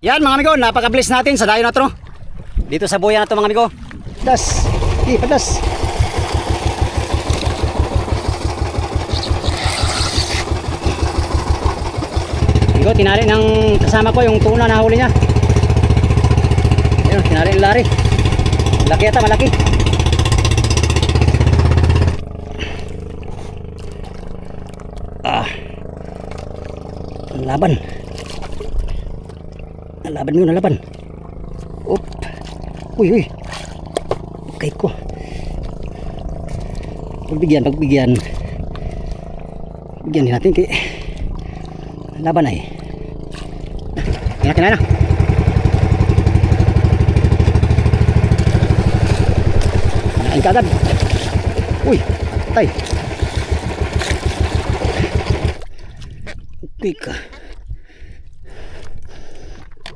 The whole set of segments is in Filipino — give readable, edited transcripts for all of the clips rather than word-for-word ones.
Yan mga amigo, napaka-bless natin sa dayo na to. Dito sa buya na to mga amigo. Das, padas. Amigo, tinali ng kasama ko yung tuna na huli niya. Ayun, tinali ng lari. Laki yata, malaki. Laban. Laban yun, laban. Up. Uy. Okay ko. Pagbigyan. Bigyan din natin kay laban ay. Kinain na. Kinain ka agad. Uy, tay.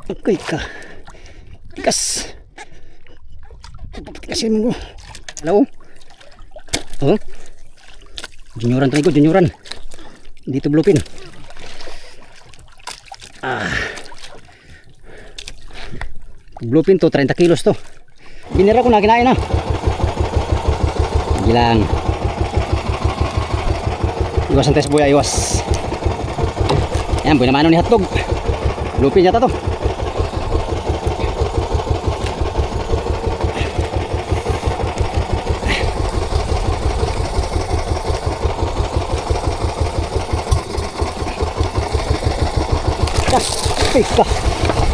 Okay ka. Tikas. Tikasin mo. Hello? Oh? Junioran to, junioran. Dito bluepin. Bluepin to, 30 kilos to. Binira ko na, kinain na. Gilang. Iwasan tayo sa buya, iwas. Ayan, buhay naman ni hotdog. Bluepin yata to.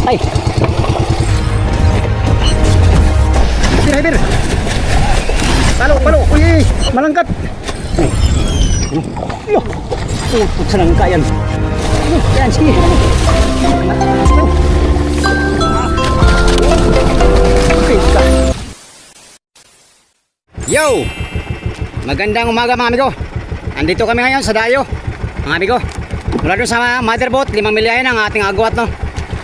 Ay. Bir. Palo. Uy, malangkat. Yo. Senang kayan. Yan, sige. Yo. Magandang umaga mga amigo. Andito kami ngayon sa dayo, mga amigo. Mula doon sa motherboat, 5 milyahe ng ating agwat, no?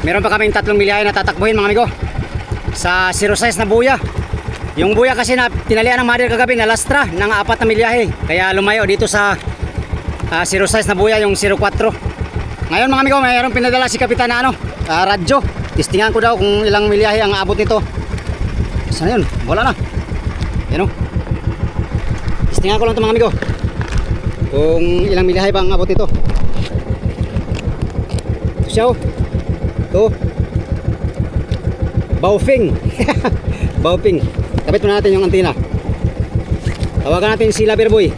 Meron pa kaming 3 milyahe na tatakbuhin mga amigo sa 06 na buya. Yung buya kasi na tinalian ng mother kagabi na lastra ng 4 na milyahe. Kaya lumayo dito sa 06 na buya yung 04. Ngayon mga amigo, mayroong pinadala si Kapitan na radyo. Tistingan ko daw kung ilang milyahe ang abot nito. Saan yun? Wala na. Yan o. Tistingan ko lang ito mga amigo kung ilang milyahe ba ang abot nito. Ito siya. Ito Baofeng. Baofeng. Kapit mo natin yung antena. Tawagan natin si Loverboy.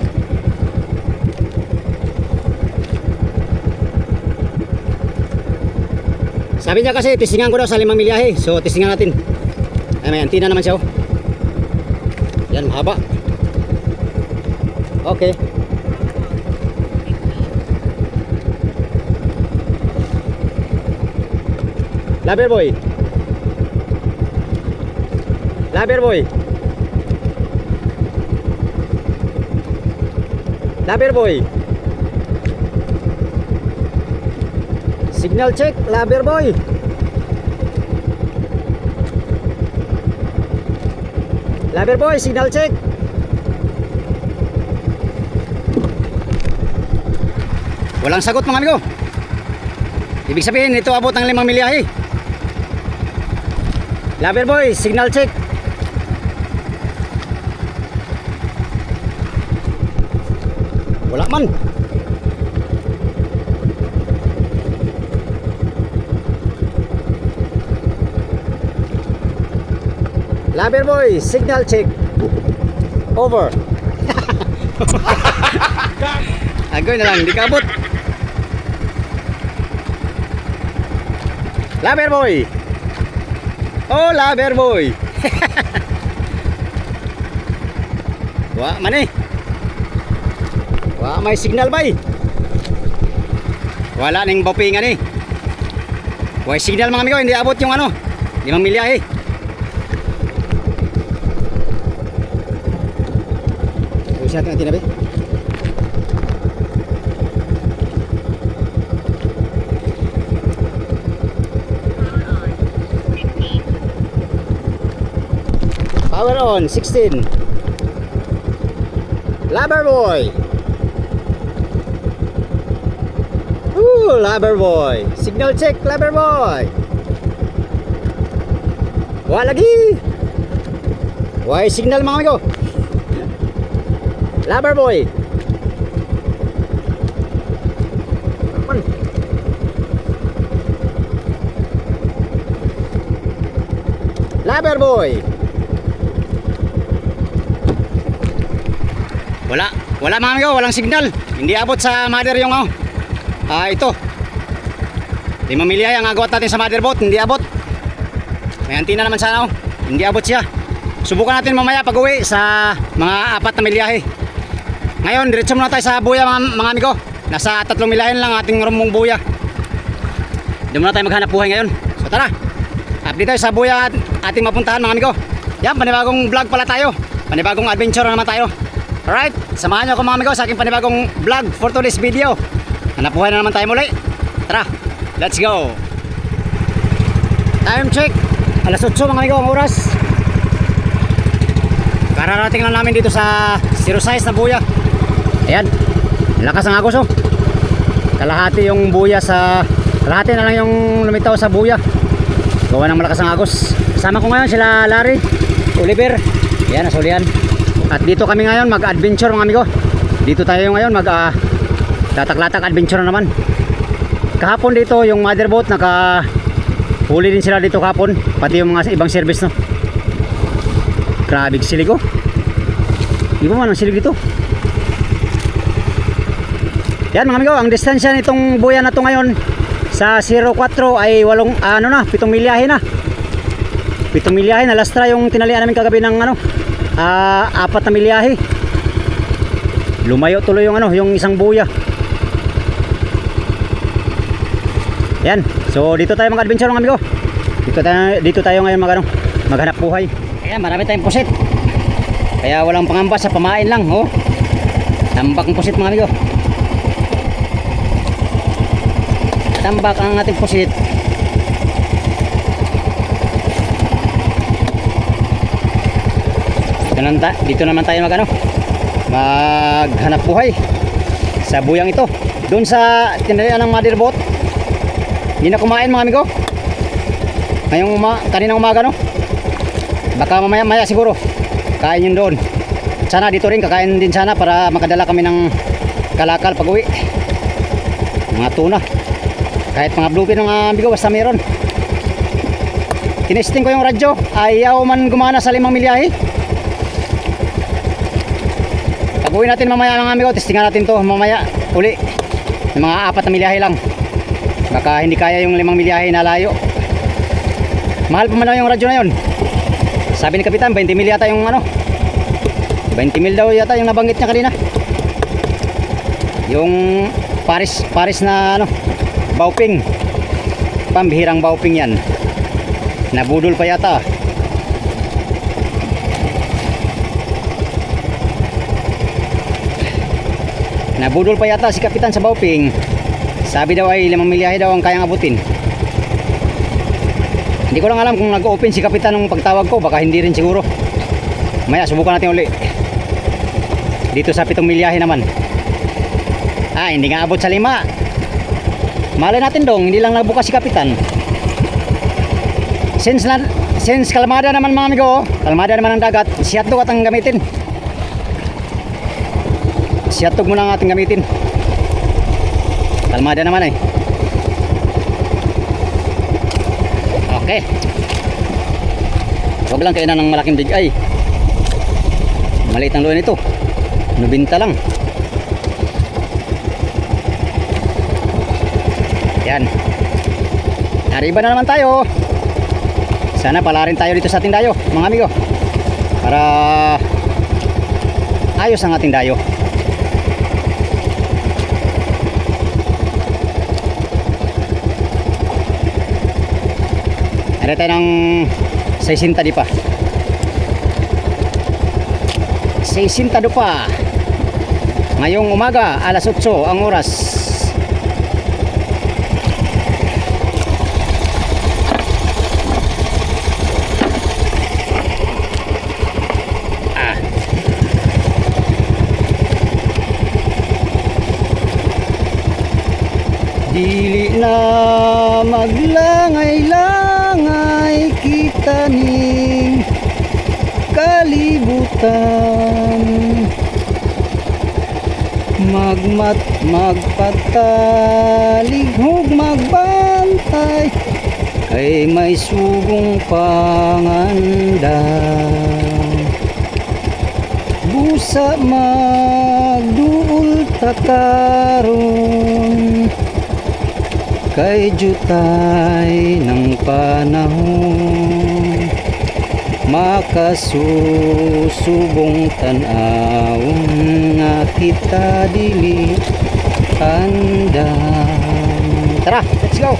Sabi niya kasi testingan ko daw sa 5 milyahe. So testingan natin. Ay, may antena naman siya. Yan, mahaba. Okay. Loverboy. Signal check, Loverboy. Signal check. Walang sagot mga amigo. Ibig sabihin ito abot ng 5 milyahe. Loverboy, signal check. Wala man. Loverboy, signal check. Over. Agoy na lang, di kabot. Loverboy. Oh, Loverboy. Wa man eh. Wa may signal bay. Wala ning bopingan eh. Wa signal mga amigo, hindi abot yung 5 milyahe. Uy, siya natin nabi. Power on, 16. Loverboy. Loverboy. Signal check, Loverboy. Wala lagi. Why signal mga amigo. Lover boy. Lover boy. Wala mga amigo, walang signal. Hindi abot sa mother yung ito. 5 milya ang agawat natin sa motherboard, hindi abot. May antina naman sana hindi abot siya. Subukan natin mamaya pag uwi sa mga 4 na milyahe. Ngayon, diretso muna tayo sa buya mga amigo. Nasa 3 milyahe lang ating rumong buya. Doon muna tayo maghanap buhay ngayon. So tara, update tayo sa buya ating mapuntahan mga amigo. Yan, panibagong vlog pala tayo. Panibagong adventure naman tayo. Alright, samahan nyo ako mga amigo sa aking panibagong vlog for today's video. Hanap buhay na naman tayo muli. Tara, let's go. Time check, alas 8 mga amigo ang oras. Kararating lang namin dito sa 06 na buya. Ayan, lakas ang agos Kalahati yung buya sa kalahati na lang yung lumitaw sa buya. Gawa ng malakas ang agos. Kasama ko ngayon sila Larry, Oliver. Ayan, nasulian. At dito kami ngayon mag-adventure mga amigo. Dito tayo ngayon tatak-latak adventure na naman. Kahapon dito yung motherboard huli din sila dito kahapon. Pati yung mga ibang service Grabe silig Iba man ang silig dito. Yan mga amigo, ang distansya nitong buya na to ngayon sa 04 ay 7 milyahe na. 7 milyahe na lastra yung tinalian namin kagabi ng 4 na milyahe. Lumayo tuloy yung isang buya. Yan. So dito tayo mag-adventure mga amigo. Dito tayo ngayon maghanap buhay. Ayan, marami tayong pusit. Kaya walang pangamba sa pamain lang, Tambak ang pusit mga amigo. Tambak ang ating pusit. Dito naman tayo maghanap buhay sa buyang ito. Doon sa tinalian ng motherboard, hindi na kumain mga amigo. Kaninang umaga baka mamaya siguro kain yun doon. Sana dito rin kakain din sana para makadala kami ng kalakal pag uwi. Mga tuna, kahit mga bluefin mga amigo, basta meron. Tinesting ko yung radyo, ayaw man gumana sa 5 milyahe. Pag uwi natin mamaya mga amigo, testingan natin to mamaya uli. Yung mga 4 na milyahe lang. Baka hindi kaya yung 5 milyahe na layo. Mahal pa man yung radyo na yun. Sabi ni Kapitan 20 mil yata yung 20 mil daw yata yung nabanggit niya kanina. Yung Paris na bauping. Pambihirang bauping yan. Nabudol pa yata. Nabudol pa yata si Kapitan sa bauping. Sabi daw ay 5 milyahe daw ang kayang abutin. Hindi ko lang alam kung nag-open si Kapitan nung pagtawag ko. Baka hindi rin siguro. Maya subukan natin uli. Dito sa 7 milyahe naman. Hindi nga abot sa 5. Malay natin dong, hindi lang nagbukas si Kapitan. Since kalmada naman mga amigo, kalmada naman ang dagat, siyatog at ang gamitin. Siyatog muna ang ating gamitin. Kalmada naman Okay. Huwag lang kainan ng malaking bigay. Maliit ang luwan nito. 90 lang. Yan. Arriba na naman tayo. Sana pala rin tayo dito sa ating dayo, mga amigo. Para ayos ang ating dayo. Ada tayo ng 60 di pa. 60 do pa. Ngayong umaga, alas 8 ang oras. Dili na maglangay-langay kita ni kalibutan, magpatalighog magbantay, kay may sugong panganda. Busa magduol ta karon, kay jutay ng panahon, makasusubong tan-awon nga kita dili andam. Tara, let's go.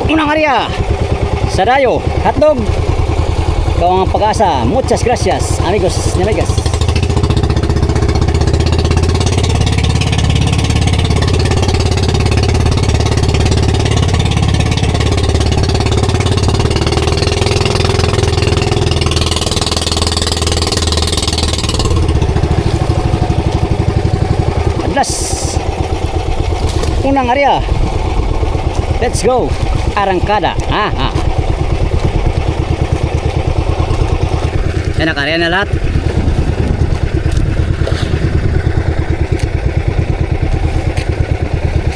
Unang area sa dayo, hotdog. Ikaw ang pag-asa. Muchas gracias, amigos y amigas. Adlas. Unang area. Let's go. Arangkada. Yan, nakarya na lahat.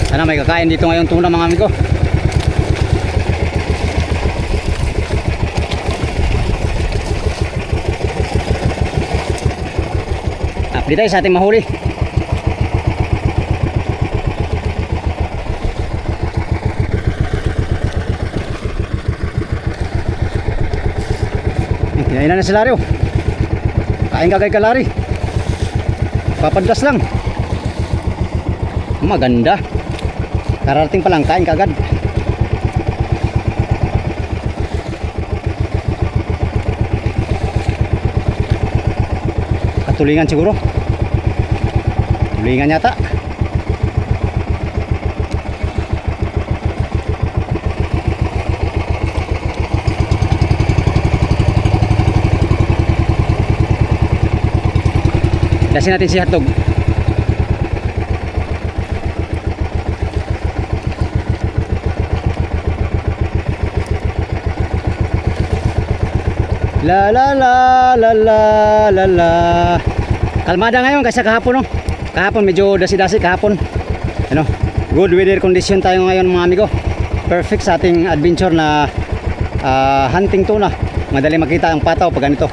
Sana may kakain dito ngayong tuna mga amigo. Update tayo sa ating mahuli. Kinain na sila rin. Kain ka kay kalari. Papadlas lang. Maganda. Kararating pa lang, kain kagad. Katulingan siguro. Tulingan yata. Dasin natin si hotdog. La la la la la la la. Kalmada ngayon kasi kahapon, no? Kahapon medyo dasi-dasi kahapon. Ano? Good weather condition tayo ngayon mga amigo. Perfect sa ating adventure na hunting tuna. Madali makita ang pataw pag ganito.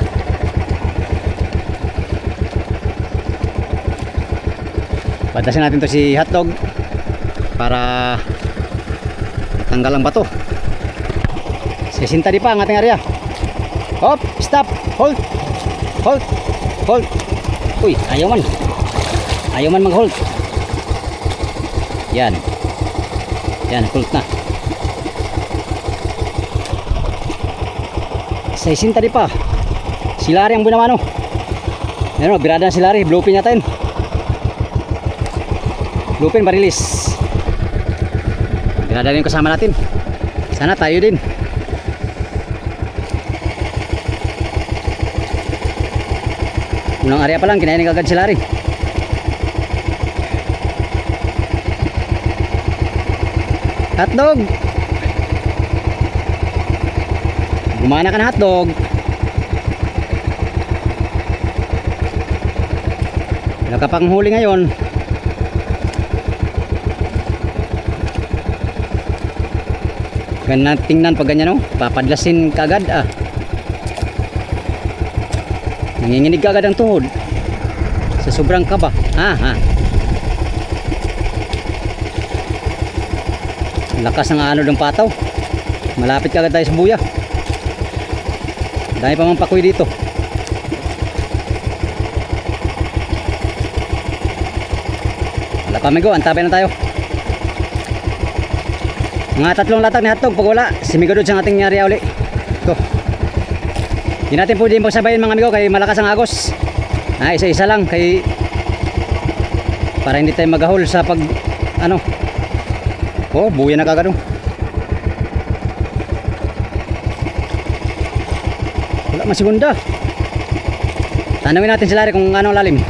Patasin natin to si hotdog para tanggal ang bato. Sisinta di pa ang ating area. Hop, stop, hold, hold, hold. Uy, ayaw man mag hold. Yan, hold na. Sisinta di pa. Silari ang bunamano. Ano, birada na silari, bluepin natin. Lupin barilis. Dinadalhin kasama natin. Sana tayo din. Unang area pa lang, kinain agad sila rin. Hotdog. Gumana ka na hotdog. Wala ka pang huli ngayon. Ganyan tingnan pag ganyan, oh. Papadlasin ka agad, ah. Nanginginig ka agad ang tuhod. Sa sobrang kaba. Lakas ng ano ng pataw. Malapit ka agad tayo sa buya. Dahil pa mang pakoy dito. Wala pa, amigo, antabay na tayo. Mga 3 latag ni hotdog. Pag wala, simigado sa ating area uli. Ito. Hindi natin pwede magsabayin mga amigo kay malakas ang agos. Isa-isa lang kay para hindi tayo magahol sa pag ano. Oh, buya na kagad, oh. Wala masigunda. Tanawin natin sila kung anong lalim.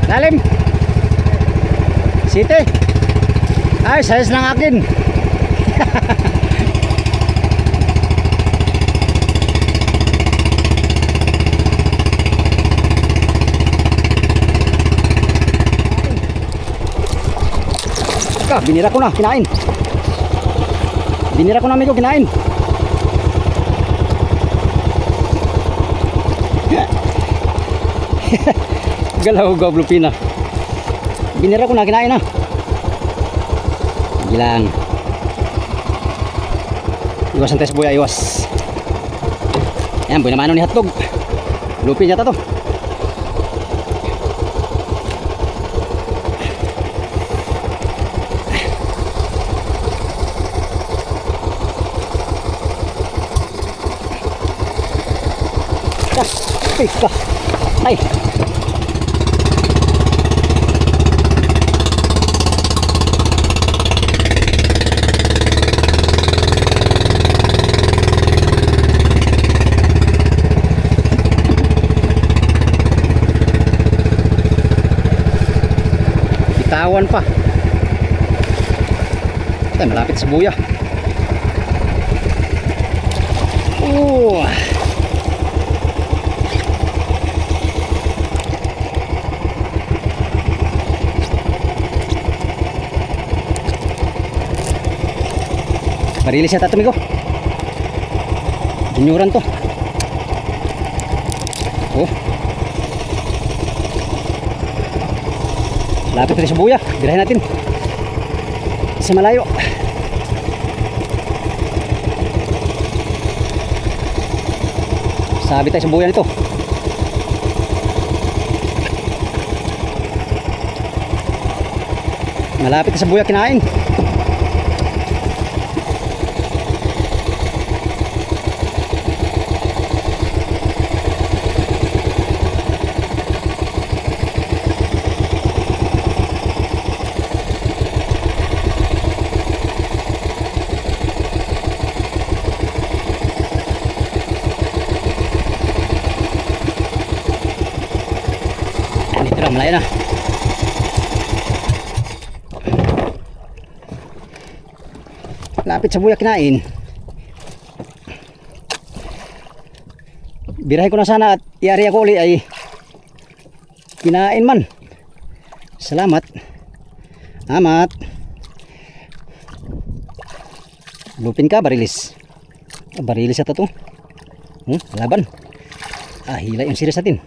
Lalim. Site. Ay, size ng akin. Binira ko na, kinain. Binira ko na, amigo, kinain. Galaw gablupina. Binira ko na, kinain na. Gilang. Iwasan tayo sa buya, iwas. Ayan, buhay naman ni hotdog. Lupin yata to. Ay. Bitawan pa. Ay, malapit sa buya. Marilis yata ito, amigo. Binyuran to. Oh. Lapit rin sa buya. Birahin natin. Sa malayo. Sabi tayo sa buya nito. Malapit sa buya, kinain. Malayo na. Lapit sa buya, kinain. Birahin ko na sana at iari ako ulit ay kinain man. Salamat. Amat. Lupin ka, barilis. Barilis ata to. Laban. Hila yung series natin.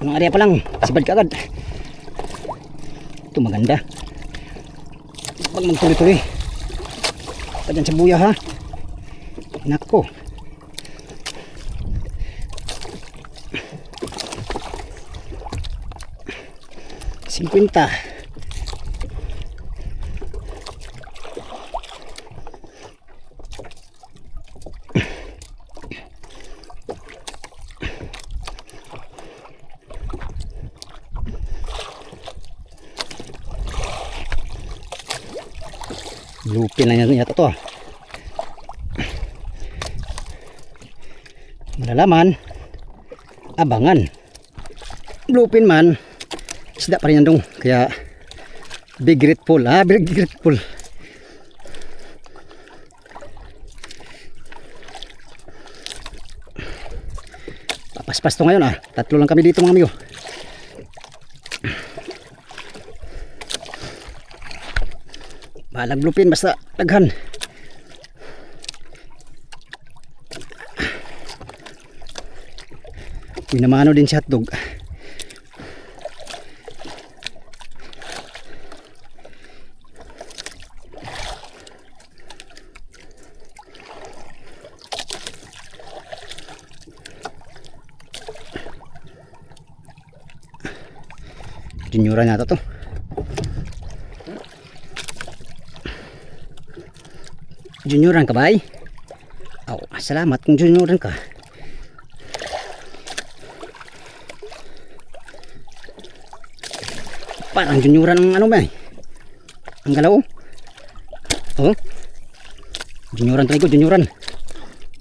Anong area pa lang, sibad ka agad. Ito maganda. Pag magtuloy-tuloy pa dyan sa buya, ha. Nako. 50. Lupin lang yan yata to. Malalaman, abangan. Lupin man, isda pa rin yan dong. Kaya big grateful. Big grateful. Papaspas to ngayon. Tatlo lang kami dito mga amigo. Balag lupin basta daghan. Pinamano din si hotdog. Junyoran yata to. Junyoran ka ba ay? Salamat kung junyoran ka. Parang junyoran ang ano ba eh? Ang galaw. Junyoran tayo ko, junyoran.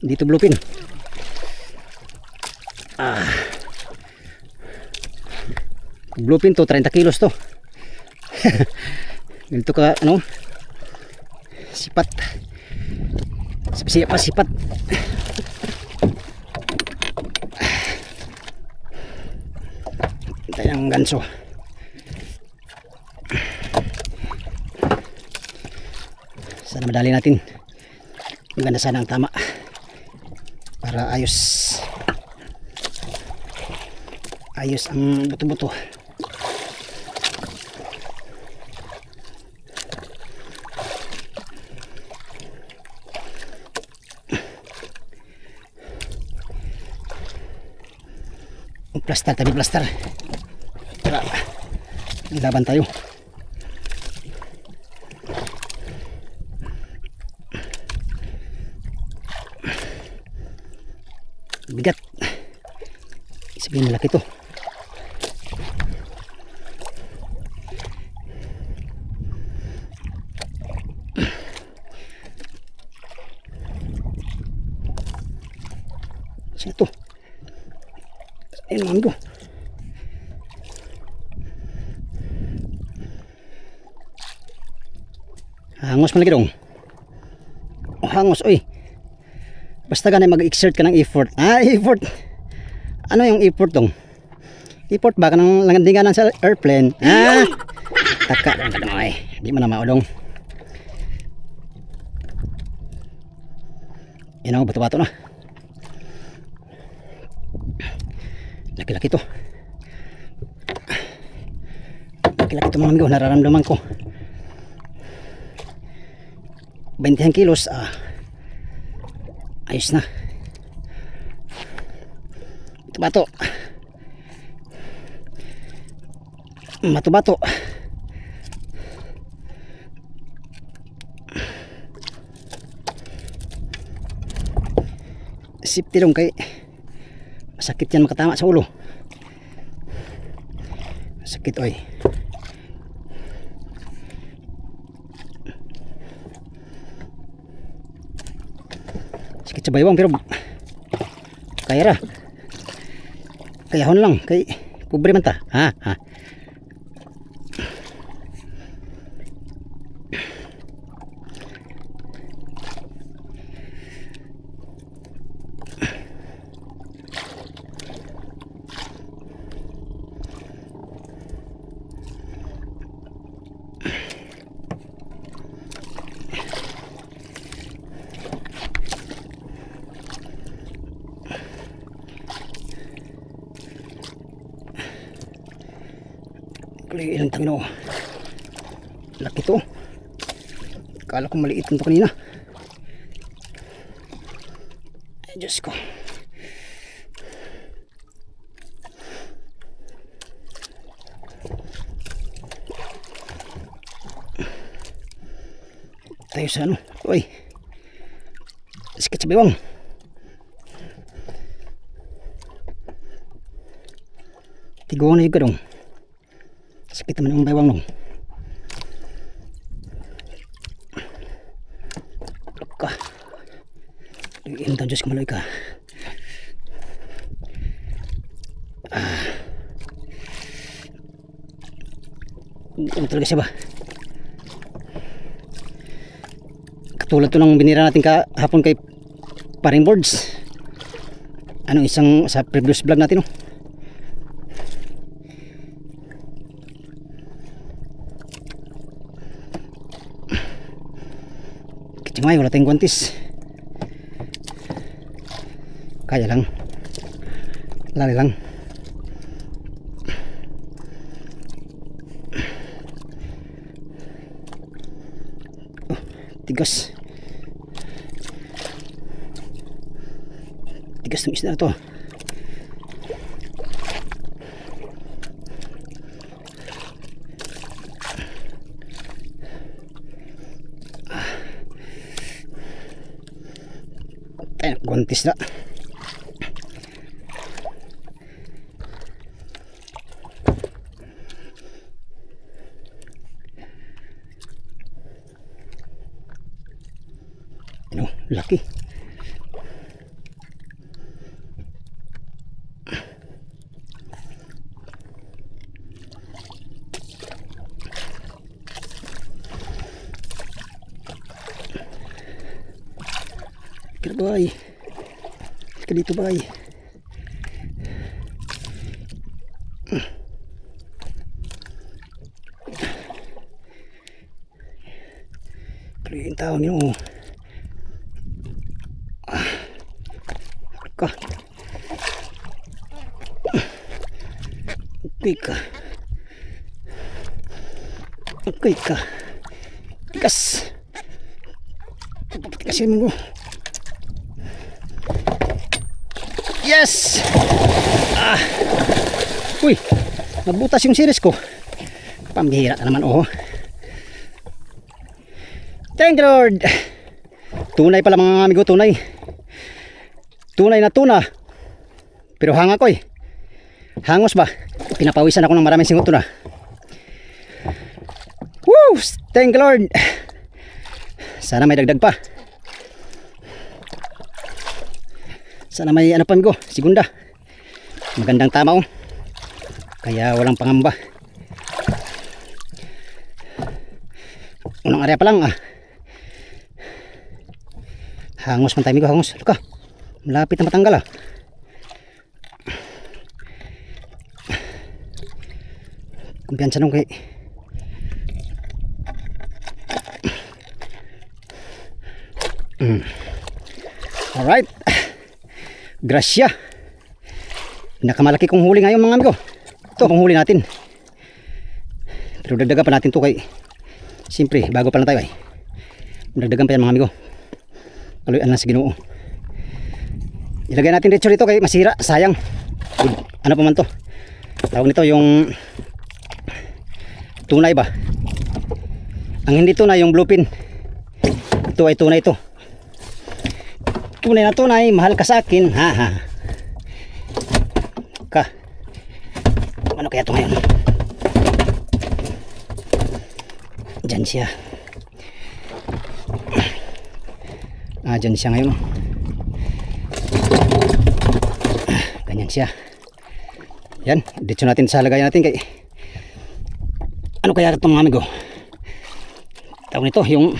Dito bluepin. Bluepin to, 30 kilos to. Ganito ka, sipat. Sipat. Hintay ang ganso. Sana madali natin. Maganda sana ang tama. Para ayos ang buto-buto. Plaster, tabi plaster. Para ilaban tayo. Bigat. Sabihin malaki to. Sino to? Ayun mga amigo. Hangos malaki dong. Hangos, oy. Basta ganay mag-exert ka ng effort. Effort. Ano yung effort dong? Effort ba ka ng landingan sa airplane? Taka lang ka naman ay. Di mo na maudong. Yan ang bato-bato na. Laki-laki to. Laki-laki to mga amigo. Nararamdaman ko 20 kilos. Ayos na. Bato. Bato-bato. Safety dong kay masakit yan makatama sa ulo. Sakit oy. Sakit sa baywang pero kaya ra. Kayahon lang kay pobre man ta. Ilang tangino. Laki to. Kala ko maliit nito kanina. Ay Diyos ko. tayo sa ano. Uy. Sakit sa bewang. Tiguan na yung gadong. Sakit naman yung bewang nung. Look ka. Intan Diyos kumaloy ka. Ano talaga siya ba? Katulad to ng binira natin kahapon kay Paring Boards. Ano isang sa previous vlog natin, no? Kitingay, wala tayong guantes. Kaya lang. Lali lang. Tigas. Tigas ng isda na to. Tayo, guantis na. Ano, laki. Kira bay. Kira dito bay. Pero yung tao niyo. Ka. Okay ka. Okay ka. Tigas. Tikasin mo. Yes! Uy, nabutas yung series ko. Pambihira ka naman, oh. Thank you, Lord. Tunay pala mga amigo, tunay. Tunay na tuna. Pero hanga ko eh. Hangos ba? Pinapawisan ako ng maraming singot tuna. Woo! Thank you, Lord. Sana may dagdag pa. Sana may ano pa amigo, segunda. Magandang tama oh. Kaya walang pangamba. Unang area pa lang Hangos man tayo amigo, hangos. Luka. Malapit na matanggal Kumpiyansa nung kay Alright. Gracia. Pinakamalaki kong huli ngayon mga amigo. Ito ang huli natin. Pero dagdagan pa natin to kay siyempre bago pa lang tayo dagdagan pa yan mga amigo. Kaluyan lang sa Ginoo. Ilagay natin dito kay masira, sayang. Ano pa man to? Tawag nito yung tunay ba? Ang hindi tunay yung bluepin. Ito ay tunay ito. Tunay na tunay, mahal ka sa akin. Ka. Ano kaya ito ngayon? Diyan siya. Diyan siya ngayon. Ganyan siya. Yan, dito natin sa lagayan natin kay ano kaya ito mga amigo? Tawag nito yung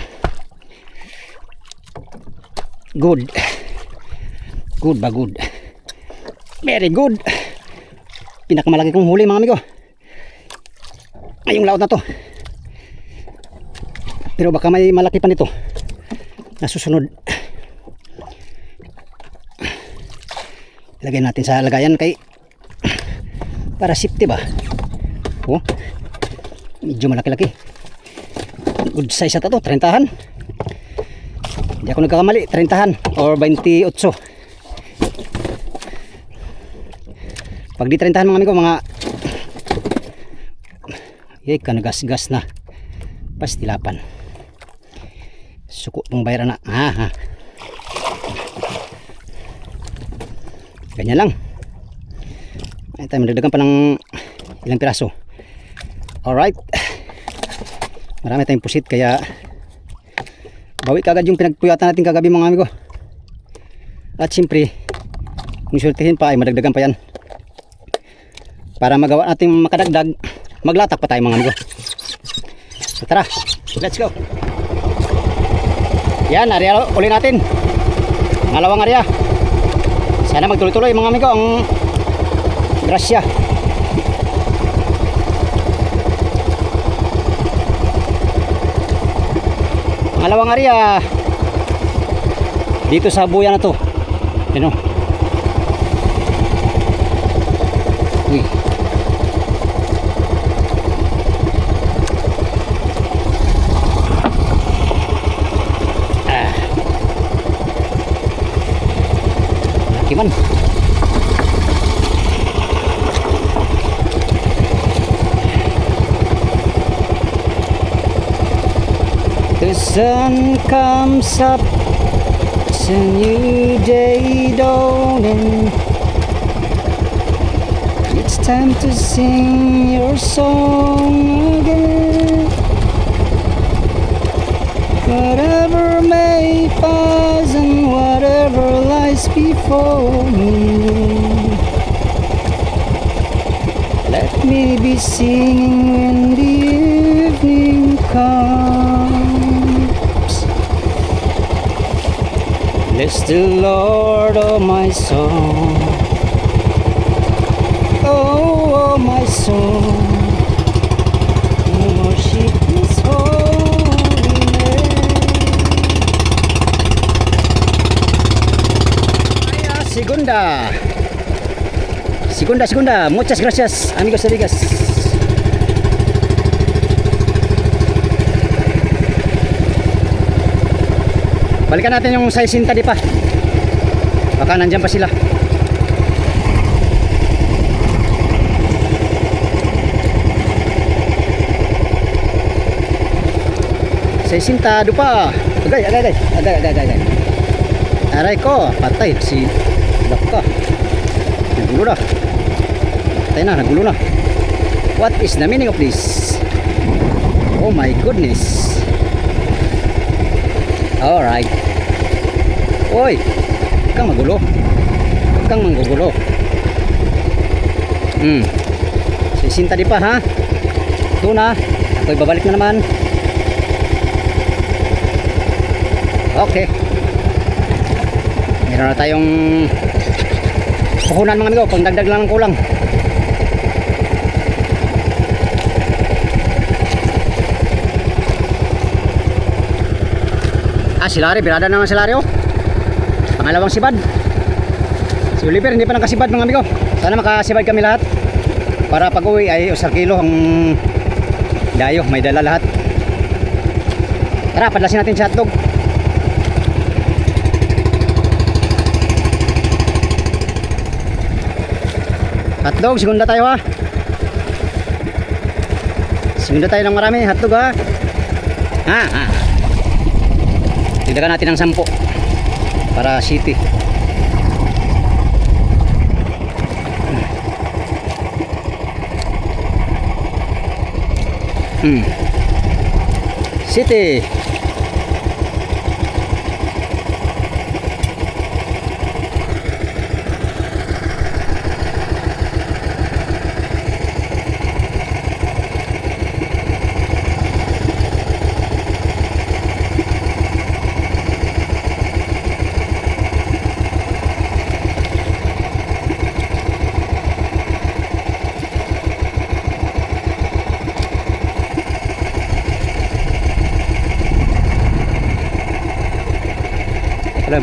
good. Good ba good? Very good. Pinakamalaki kong huli mga amigo. Ay yung laot na to. Pero baka may malaki pa nito na susunod. Ilagay natin sa lagayan kay para safety ba. Oh. Medyo malaki-laki. Good size ata to, 30-han. Hindi ako nagkakamali, 30-han or 28. Pag di 30-han mga amigo, mga yay ka nagas-gas na pastilapan. Suko pang bayaran na. Ganyan lang. Ay tayo, madagdagan pa ng ilang piraso. Alright. Marami tayong pusit kaya bawi kagad yung pinagpuyatan natin kagabi mga amigo. At siyempre kung sultihin pa ay madagdagan pa yan. Para magawa natin makadagdag, maglatak pa tayo mga amigo. So tara, let's go. Yan, area uli natin. Malawang area. Sana magtuloy-tuloy mga amigo ang grasya. Malawang area dito sa buya na to. Yan o. Uy. Laki man. The sun comes up, it's a new day dawning. It's time to sing your song again. Whatever may pass and whatever lies before me, let me be singing when the evening comes. Bless the Lord, oh my soul, oh my soul, worship His holy name. Segunda, muchas gracias amigos y amigas. Balikan natin yung size di pa. Baka nandyan pa sila. Size dupa. Agay. Aray ko, patay si Laka. Nagulo na. Patay na, nagulo na. What is the meaning of this? Oh my goodness. Alright. Oy, huwag kang magulo. Huwag kang manggugulo. Sisinta di pa ha. Ito na. Ako'y babalik na naman. Okay. Meron na tayong puhunan mga amigo. Pangdagdag lang ng kulang. Si Larry, birada naman si Larry oh. Pangalawang sibad. Si Oliver hindi pa nakasibad mga amigo. Sana makasibad kami lahat. Para pag uwi ay usar kilo ang dayo. May dala lahat. Tara, padlasin natin si hotdog. Hotdog, segunda tayo ha. Segunda tayo ng marami. Hotdog ha. Tigdagan natin ng 10 para city. City.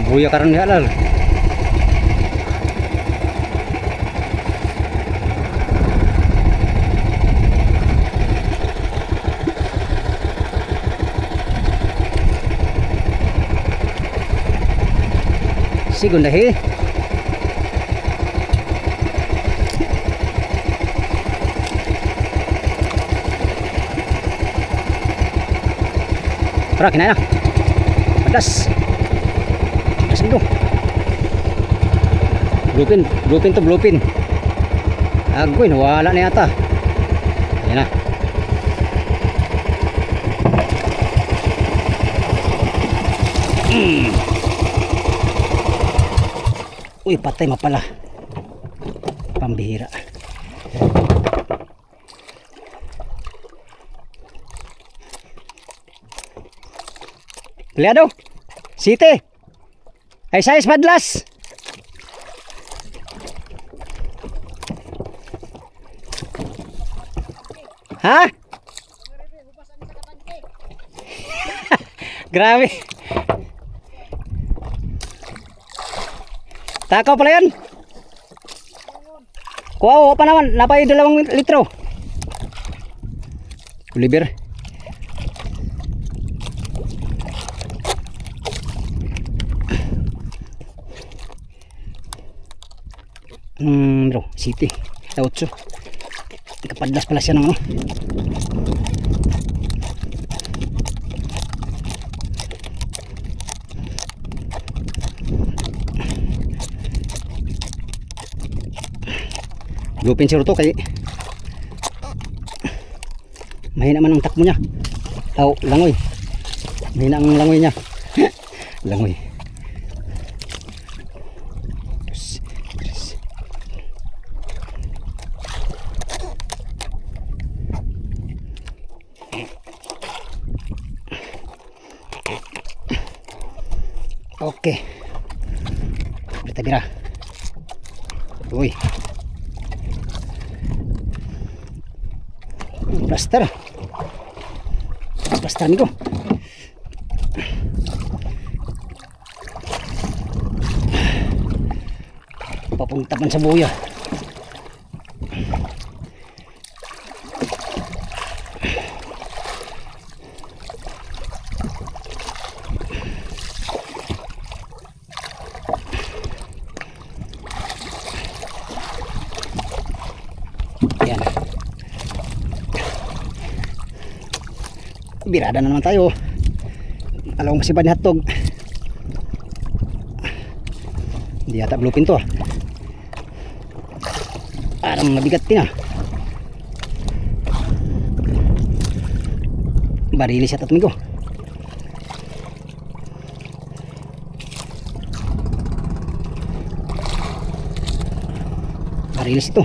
Buya karon diha lal. Segunda he. Tara, kinain na. Padas. Padas amigo. Bluepin to bluepin. Agoy, nawala na yata. Ayan na. Uy, patay mapala. Pambihira. Liado. Site. Ay size madlas. Ha? Grabe. Takaw pala yan. Kuha pa naman. Napay 2 litro. Kuliber. Bro, city. 8. Kapadlas pala siya ng ano. Gupin si Ruto kay mahina man ang takbo niya. Langoy. Mahina ang langoy niya. Langoy. Okay. Kita dira. Uy. Plaster. Plaster amigo. Papunta man sa buya. Yan. Birada na naman tayo. Alam mo masibad ni hotdog. Hindi yata bluepin to. Parang mabigat din ah. Barilis at amigo. Barilis ito.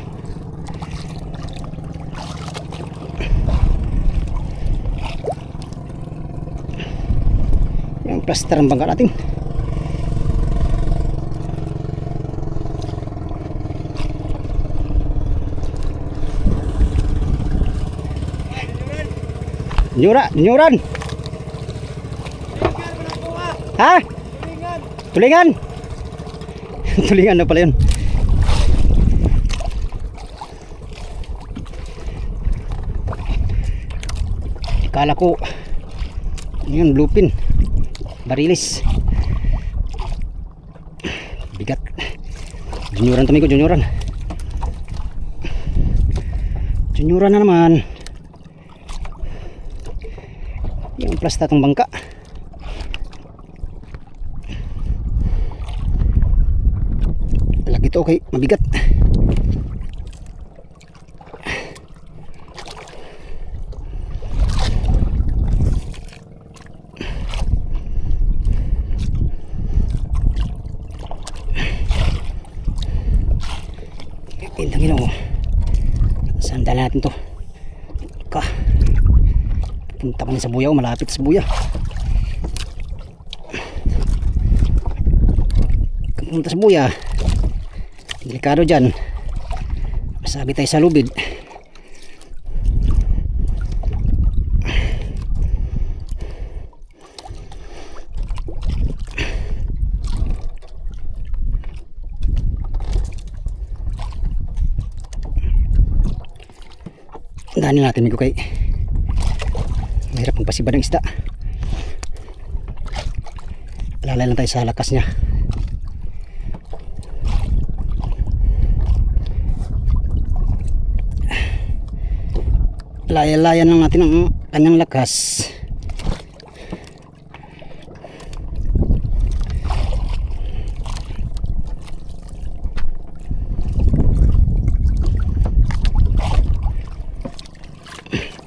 Yung plaster ang bangka natin. Nyuran. Ha? Tulingan. Tulingan na pala yun. Akala ko yun, bluepin. Barilis. Bigat. Junyoran tumigo, junyoran. Junyoran na naman. Yung plasta tong bangka. Lagi to okay, mabigat. Pindangin ako. Sandal natin to. Punta pa sa buya, malapit sa buya. Kung punta sa buya, delikado dyan. Masabi tayo sa lubid. Dahanin natin migo kay mahirap ang pasibad ng isda. Lalay lang tayo sa lakas niya. Layan lang natin ang kanyang lakas.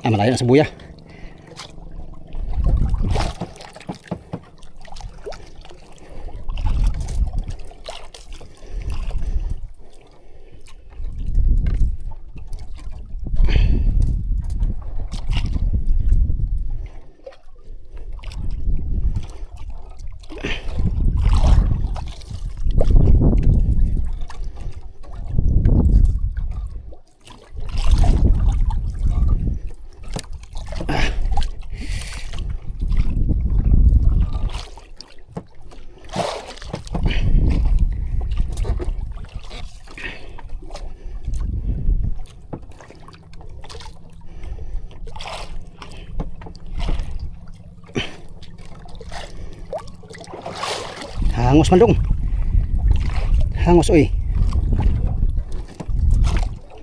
Ay, malayo na sa buya. Hangos man dong. Hangos oy.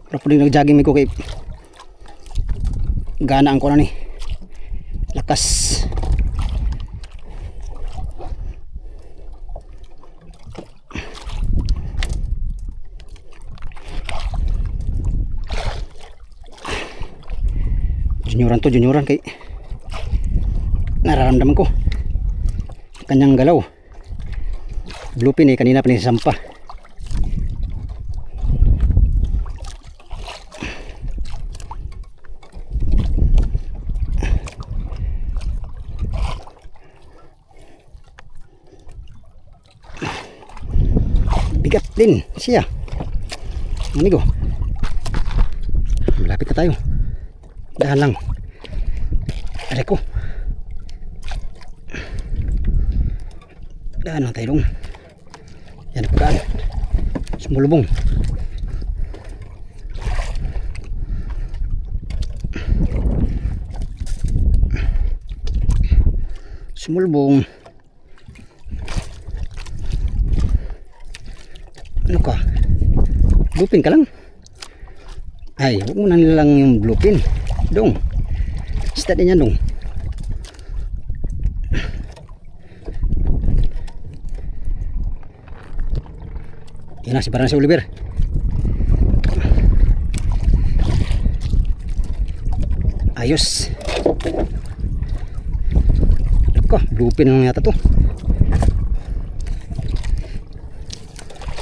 Pero pwede nag-jogging may ko kay ganaan ko na ni. Lakas. Junioran kay nararamdaman ko kanyang galaw. Bluefin eh, kanina pa nisasampa. Bigat din siya, amigo. Malapit na tayo. Dahan lang. Aray ko. Dahan lang tayo dong. Yan pagkaan. Sumulubong. Sumulubong. Ano ka? Bluefin ka lang? Ay, huwag mo na nilalang yung bluefin. Dong. Isda din yan dong. Yan na, si parang si Oliver. Ayos. Ako, bluefin lang yata to.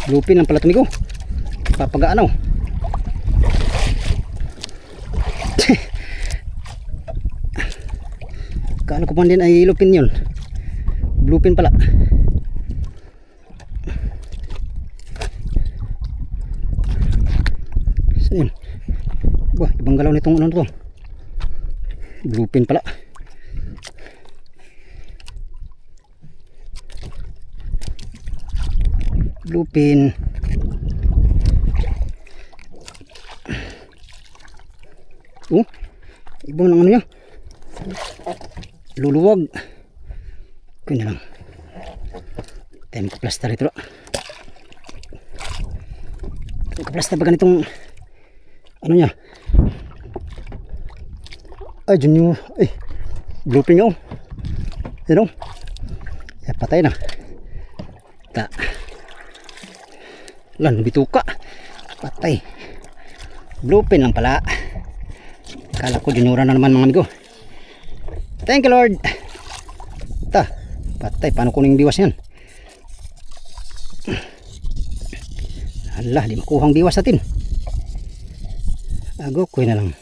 Bluefin lang pala tumigo. Papagaan ako. Kala ko pa din ay lupin yun. Bluefin pala. Yun. Wah, ibang galaw nitong ano to. Bluefin pala. Bluefin. Oh, ibang ng ano niya. Luluwag. Kanya lang. Tayo magka-plaster ito. Magka-plaster ba ganitong ano niya? Ay, junior. Ay, bluefin nyo. Yan o. Ay, patay na. Ta. Lan, bituka. Patay. Bluefin lang pala. Kala ko junioran na naman mga amigo. Thank you Lord. Ta. Patay. Paano kuning biwas yan? Alah, di makuhang biwas natin. Ago ko na lang.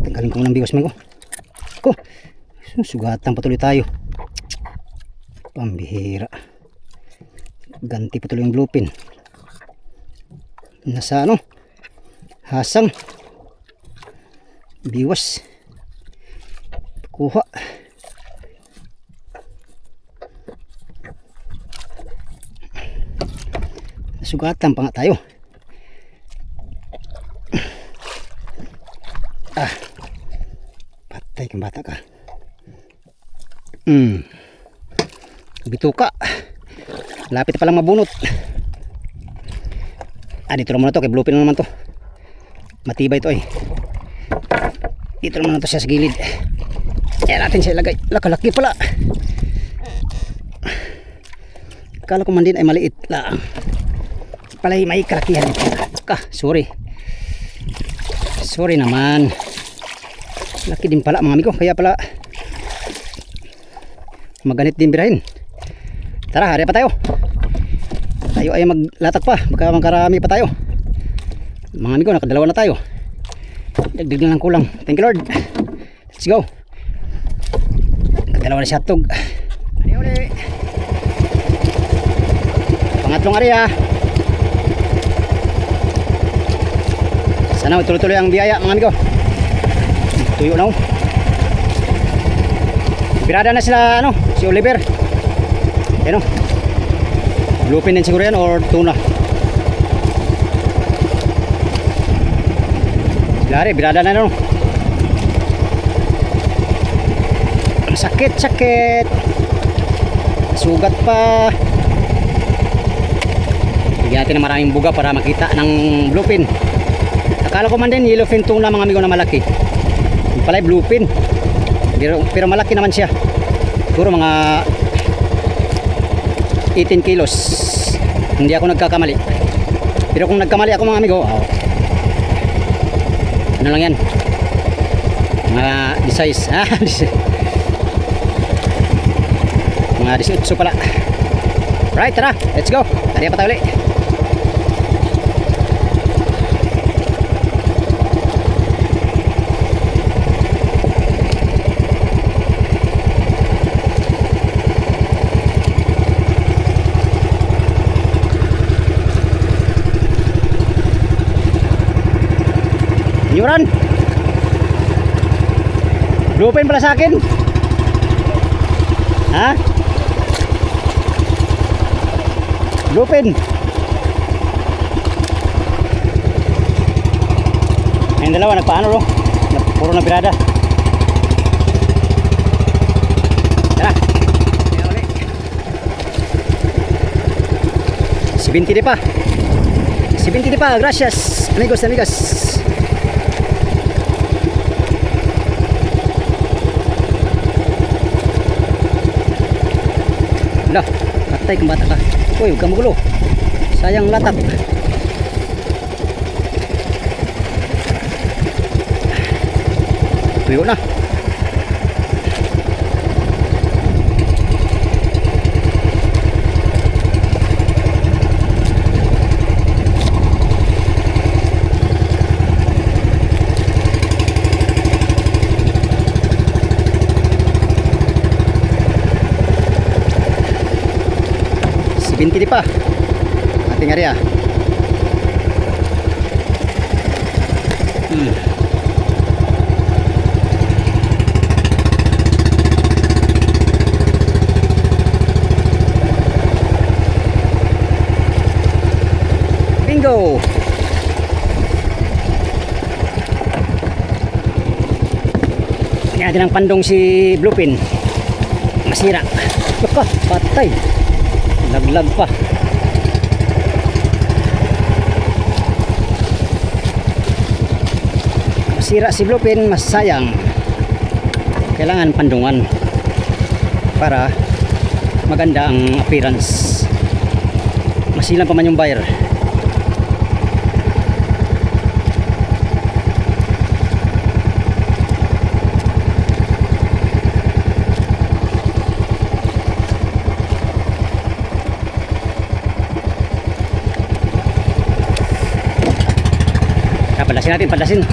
Tanggalin ko ng biwas mo ko. Sugatan patuloy tayo. Pambihira. Ganti patuloy yung bluefin. Nasa ano? Hasang. Biwas. Kuha. Sugatan pa nga tayo. Ah. Patay kang bata ka. Bituka. Lapit pa lang mabunot. Dito naman na to. Kay bluefin naman to. Matibay to eh. Dito naman ito siya sa gilid. Kaya natin siya ilagay. Lakalaki pala. Akala ko man din ay maliit lang. Palay may kalakihan ito. Sorry. Sorry naman. Laki din pala mga amigo. Kaya pala maganit din birahin. Tara, hari pa tayo. Tayo ay maglatag pa. Baka magkarami pa tayo. Mga amigo, nakadalawa na tayo. Dagdag na lang kulang. Thank you Lord. Let's go. Nakadalawa na siya tug. Uli. Pangatlong area. Sana tuloy-tuloy ang biyaya mga amigo. Tuyo na oh. Birada na sila ano, si Oliver. Ano? Bluefin din siguro yan or tuna. Lari, birada na no. Ang sakit. Sugat pa. Bigyan natin ng maraming buga para makita ng bluefin. Akala ko man din yellowfin tuna mga amigo na malaki. Yung pala bluefin. Pero malaki naman siya. Siguro mga 18 kilos. Hindi ako nagkakamali. Pero kung nagkamali ako mga amigo, ano lang yan, mga 16 mga 18 pala. Right, tara, let's go. Tari pa tayo ulit. Yuran. Bluefin pala sa akin. Ha? Bluefin. Yung dalawa nagpaano ro? Puro na birada. Tara. Si 20 di pa. Si 20 di pa. Gracias. Amigos. Lah, patay kang bata ka. Uy, huwag kang magulo. Sayang latak. Tuyo na. Binti di pa ating area. Bingo. Kaya din ang pandong si bluefin. Masira. Patay. Laglag pa. Masira si bluefin, mas sayang. Kailangan pandungan para maganda ang appearance. Masilang pa man yung buyer. Padasin.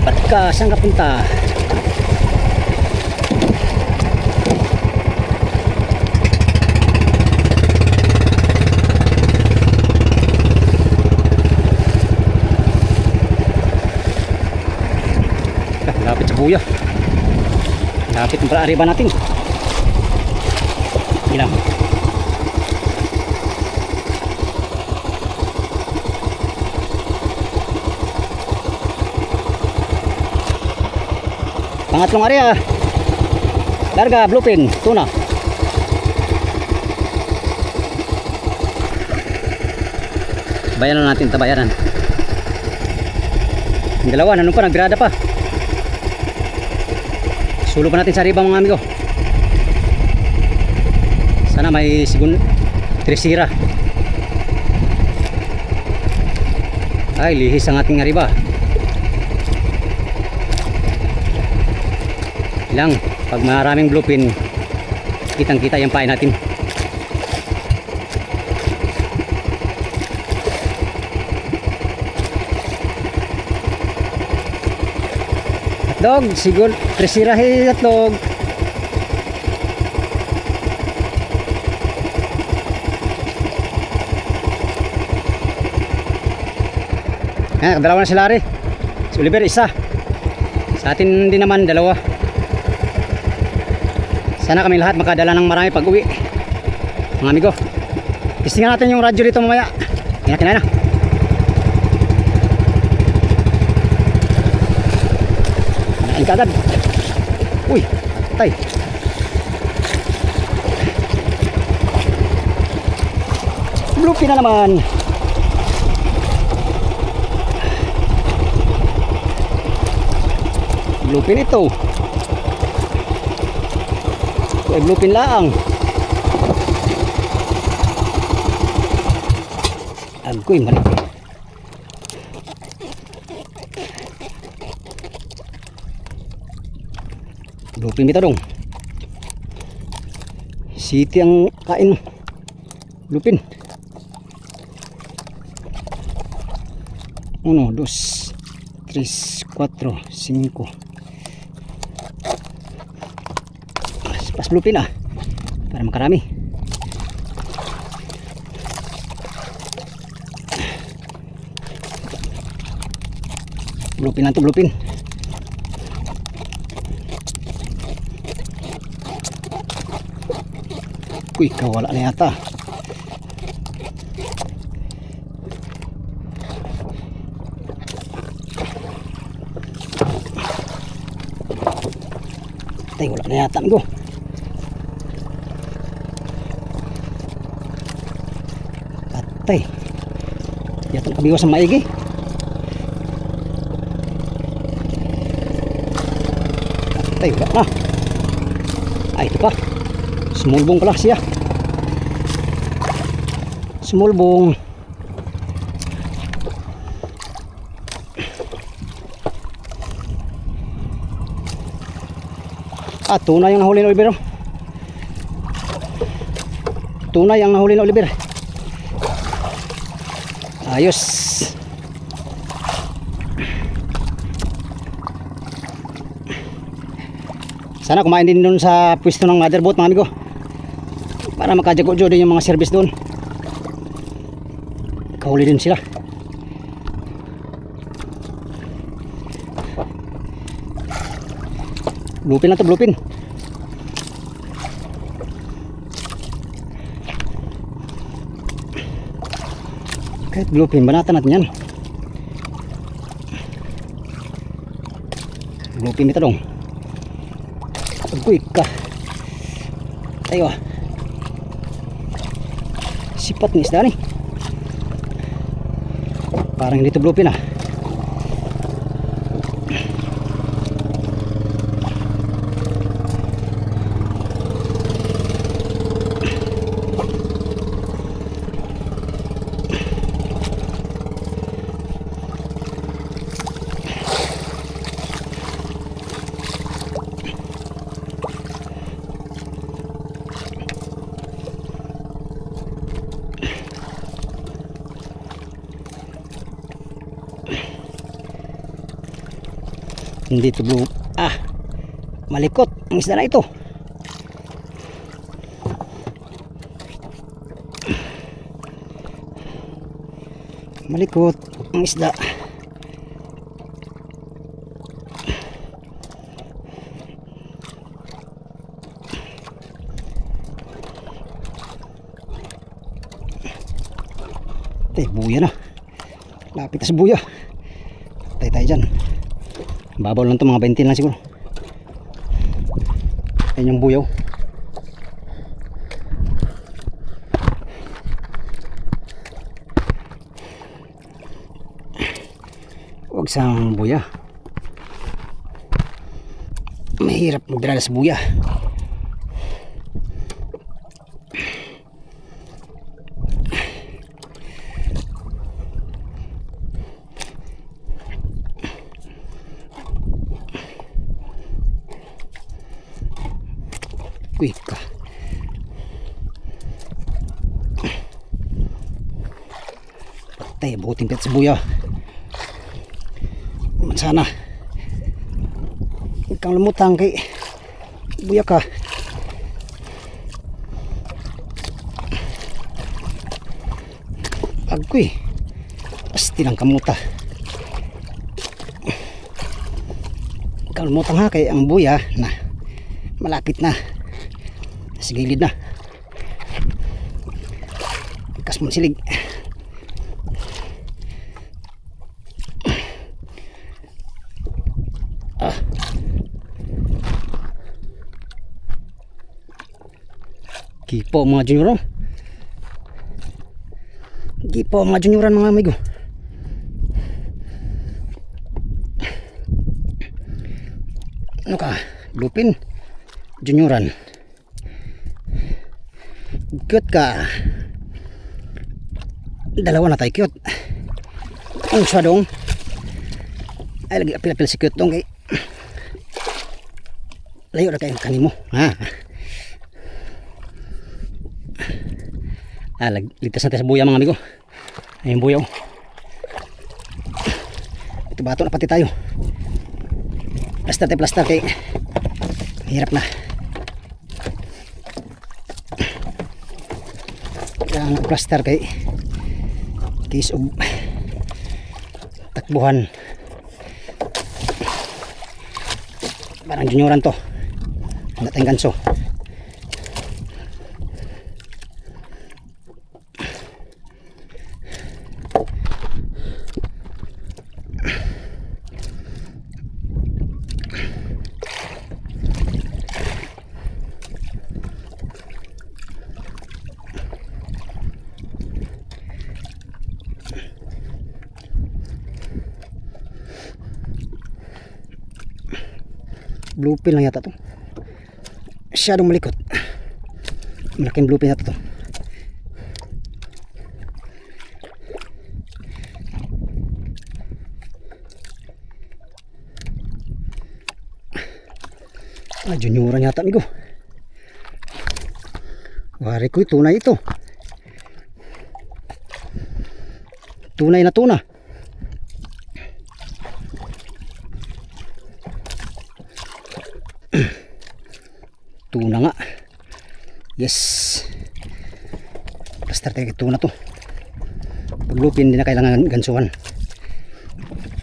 Dapat ka, saan ka punta? Lapit sa buya. Lapit ang pala-ariba natin. Ilang. Pangatlong area. Larga, bluefin, tuna. Bayanan natin, tabayanan. Yung dalawa, nanong pa, nagbirada pa. Sulo pa natin sa riba mga amigo. Sana may sigun tresira. Ay, lihis ang ating riba. Ilang, pag maraming bluefin, kitang kita yung pain natin. Dog, siguro tresirahe tatlog. Dalawa na sila rin. Si Oliver isa. Sa atin din naman dalawa. Sana kami lahat makadala ng marami pag uwi mga amigo. Testingan natin yung radyo dito mamaya. Tingnan na. Nain ka agad. Uy, patay. Bluefin na naman. Bluefin ito. Ito ay bluefin laang. Agoy, malaki. Bluefin bitaw dong. City ang kain. Bluefin. 1, 2, 3, 4, 5. Pas bluefin para makarami. Bluefin lang to, bluefin. Uy, kawala na yata. Tay, wala na yata amigo. Patay. Yata nakabiwas ang maigi. Patay, wala na. Ay, ito pa. Small bong pala siya. Small bong. Tunay ang nahuli ni Oliver. Tunay ang nahuli ni Oliver. Ayos. Sana kumain din doon sa pwesto ng motherboat mga amigo, para makajago-jo din yung mga service doon. Kahuli din sila. Bluefin na to, bluefin. Kahit bluefin, banatan natin yan. Bluefin ito dong. Uy ka. Tayo. Sipat ni isda ni. Parang hindi ito bluefin . Hindi ito blue. Malikot ang isda na ito. Malikot ang isda. Buya na. Lapit na sa buya. Tayo dyan. Babaw lang ito, mga 20 lang siguro. Ayan yung buyaw. Huwag sang buya. Mahirap magdala sa buya. Quick ka. Patay, buting pet sa buya. Sana huwag kang lumutang kay buya ka. Agkoy pasti lang kamuta. Huwag kang lumutang ha, kay ang buya na malapit na sa gilid na. Ikas mo silig. Gipo mga junioran. Gipo mga junioran mga amigo. Ano ka? Lupin junioran. Cute ka. Dalawa na tayo cute. Ang siya dong. Ay lagi apil-apil si cute dong kay layo na kayo kanimo. Ha? Ligtas natin sa buya mga amigo. Ayun buyaw. Ito bato na pati tayo. Plaster tayo plaster kay hirap na. Kailangan plaster kay case of takbuhan. Parang junioran to. Hanggat ang ganso. Bluepin lang yata to. Masyadong malikot. Malaking bluepin yata to. Junioran yata amigo. Wari ko tunay ito. Tunay na tuna. Tuna nga. Yes. Basta tayo tuna to. Paglupin din na kailangan gansuhan.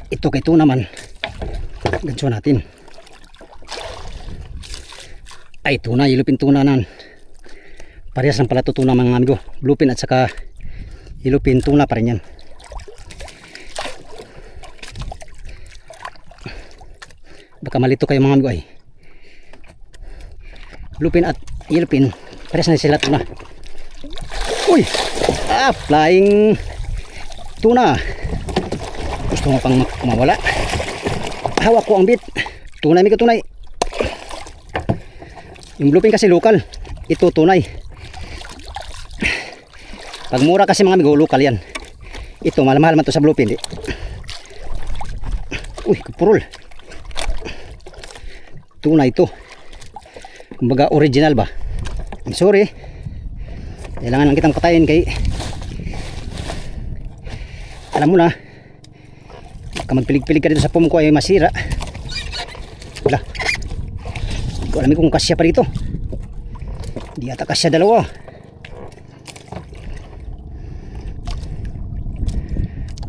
Ito kay tuna man. Gansuhan natin. Ay tuna, ilupin tuna nan. Parehas lang pala ito tuna mga amigo. Lupin at saka ilupin tuna pa rin yan. Baka malito kayo mga amigo ay. Lupin at ilupin parehas na sila tuna. Uy! Flying tuna. Gusto mo pang mawala? Hawak ko ang bit. Tunay amigo, tunay. Yung bluepin kasi local. Ito tunay. Pag mura kasi mga amigo, local yan. Ito mahal-mahal man to sa bluepin. Uy, kupurol. Tunay ito. Kumbaga original ba? I'm sorry. Kailangan lang kitang patayin kay alam mo na baka magpilig-pilig ka dito sa pum ko ay masira. Wala. Hindi ko alam kung kasya pa dito. Hindi ata kasya dalawa.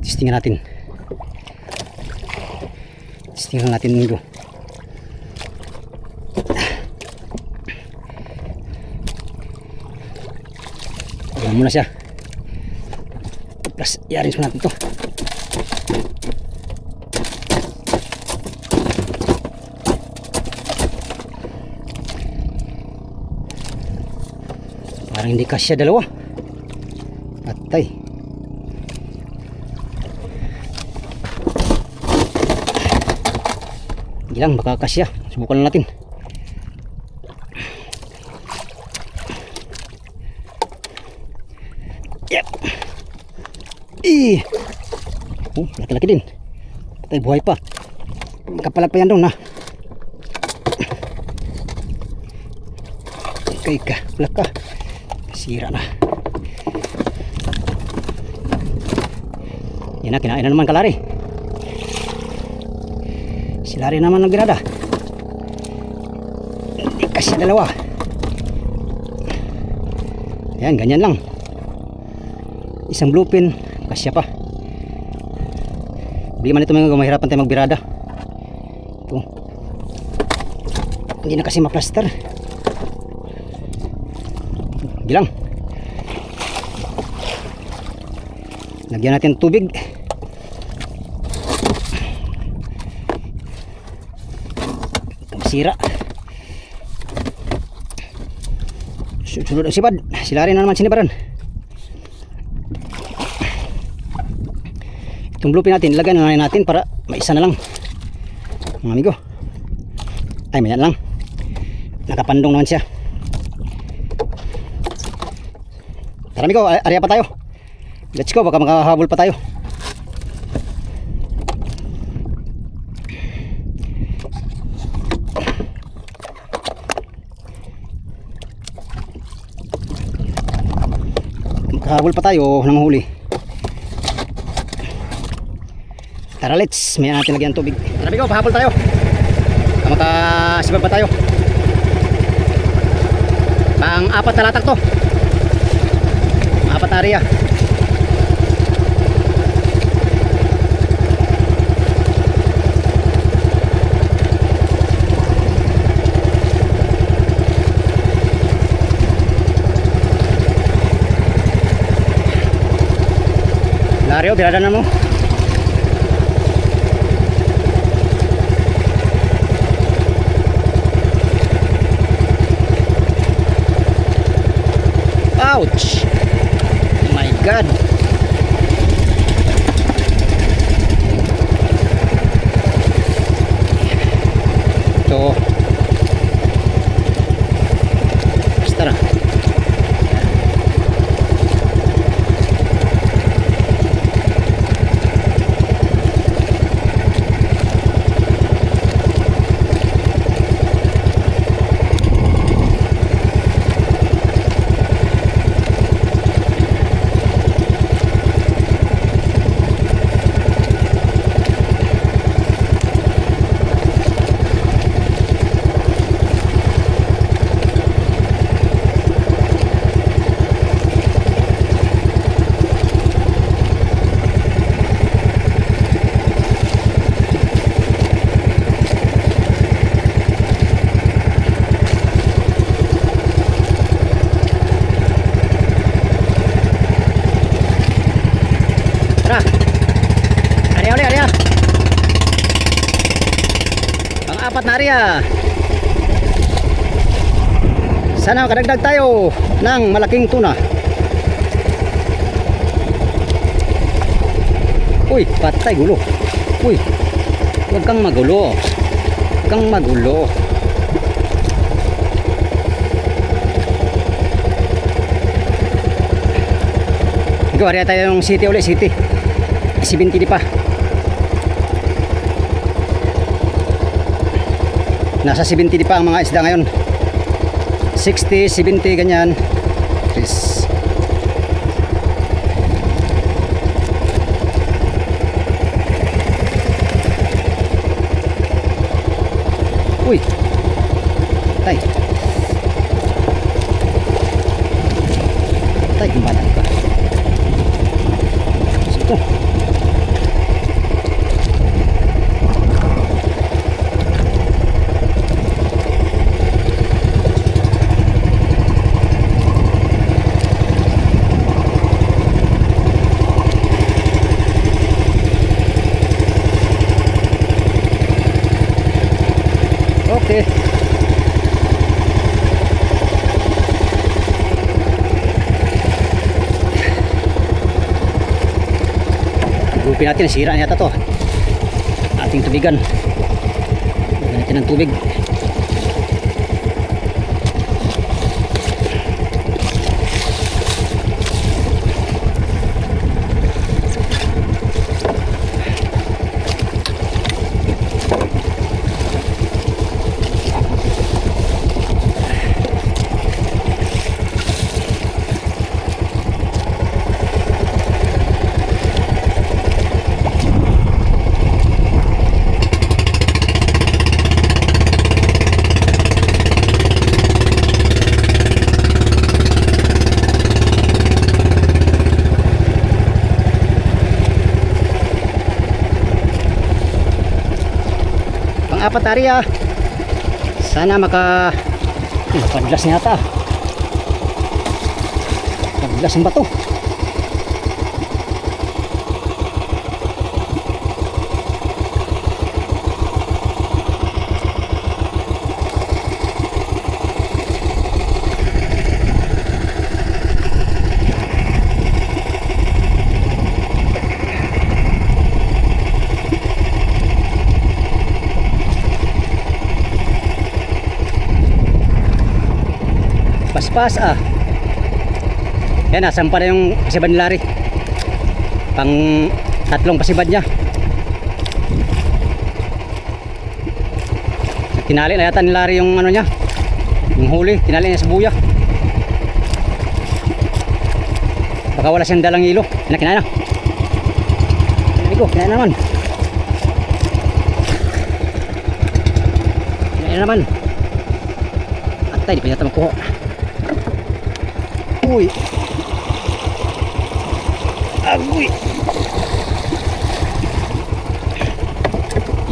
Testingan natin. Testingan natin ito. Ayan muna siya. Plus, i-arrange mo natin ito. Parang hindi kasya dalawa. Patay. Hindi lang, baka kasya. Subukan lang natin. Yep. Oh, laki-laki din. Patay, buhay pa. Makapalag pa yan doon, ha. Ika, bulak ka. Sira na. Yan na, kinain na naman kalari. Si Lari naman ng birada. Hindi kasi dalawa. Ayan, ganyan lang. Isang bluepin, kasya pa. Hindi man ito mga mahirapan tayo magbirada. Ito. Hindi na kasi maplaster. Bilang. Lagyan natin tubig. Sira. Sunod ang sipad. Silari na naman sinibaran. Itong bluepin natin, ilagay na natin para maisa na lang. Mga amigo. Ay, mayan lang. Nakapandong naman siya. Tara amigo, area pa tayo. Let's go, baka makahabol pa tayo. Makahabol pa tayo ng huli. Tara, let's. May natin lagyan tubig. Tara amigo, pahabol tayo. Makasibag pa tayo. Pang-apat na latak to. Apat na area. Lario, birada na mo. Ouch! My God! Ito. Basta na. Pang-apat na area. Sana makadagdag tayo ng malaking tuna. Uy, patay gulo. Uy, huwag kang magulo. Huwag kang magulo. Area tayo ng city ulit, city. 70 di pa. Nasa 70 di pa ang mga isda ngayon. 60, 70 ganyan. Please. Uy. Tay. Tay, kumbatan ka. Ito. pumpi natin, nasira na yata to. Ating tubigan. Lagyan natin ng tubig. Apat area. Sana makapaglas niya ata. Paglas ng bato. Paspas yan, nasampa na yung pasibad ni Larry. Pang 3 pasibad niya. Tinali na yata ni Larry yung ano niya, yung huli, tinali niya sa buya. Baka wala siyang dalang ilo. Kinain na. Kinain na naman. Kinain na naman. Atay, di pa yata makuha. Uy. Agoy.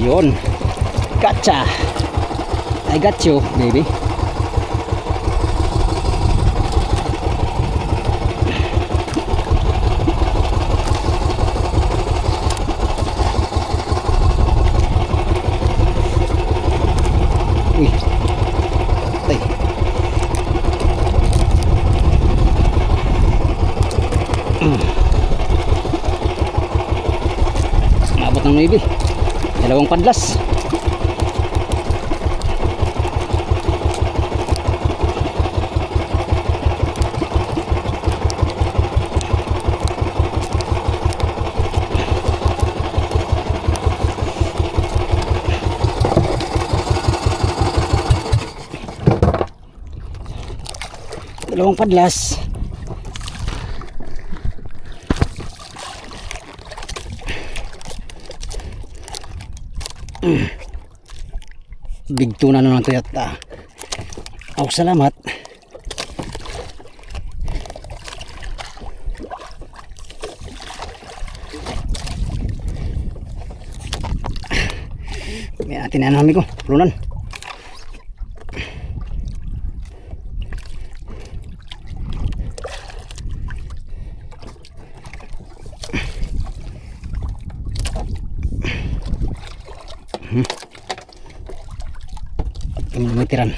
Yun. Gotcha. I got you, baby. Uy. Tay. Maabot ng 9. 2 padlas. Dalawang padlas. Big tuna na ng Toyota. Ako salamat. May atin na namin ko. Pulunan. Kami lumitiran.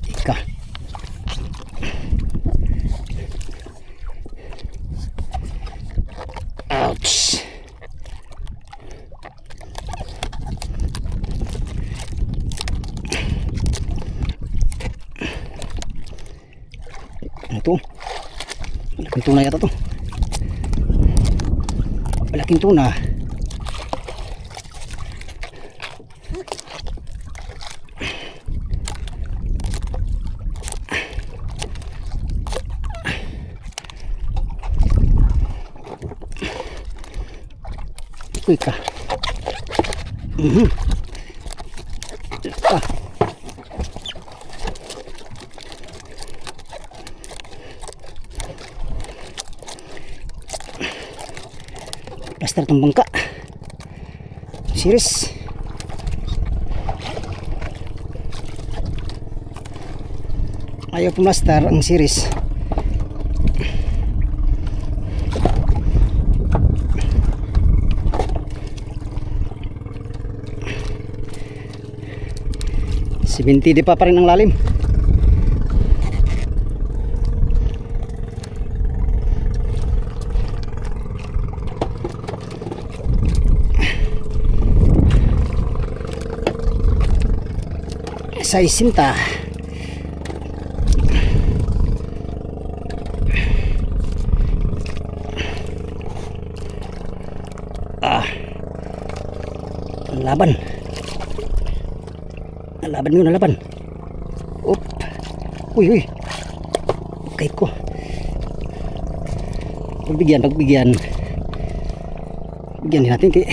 Ika. Ouch. Ito, malaking tuna yata to. Malaking tuna. Quick ka. Plaster itong bangka. Series. Ayaw pumastar ang series. Simentide pa rin ang lalim. Sa isinta. Laban. Laban mo na laban. Up. Uy. Okay ko. Pagbigyan. Bigyan din natin kay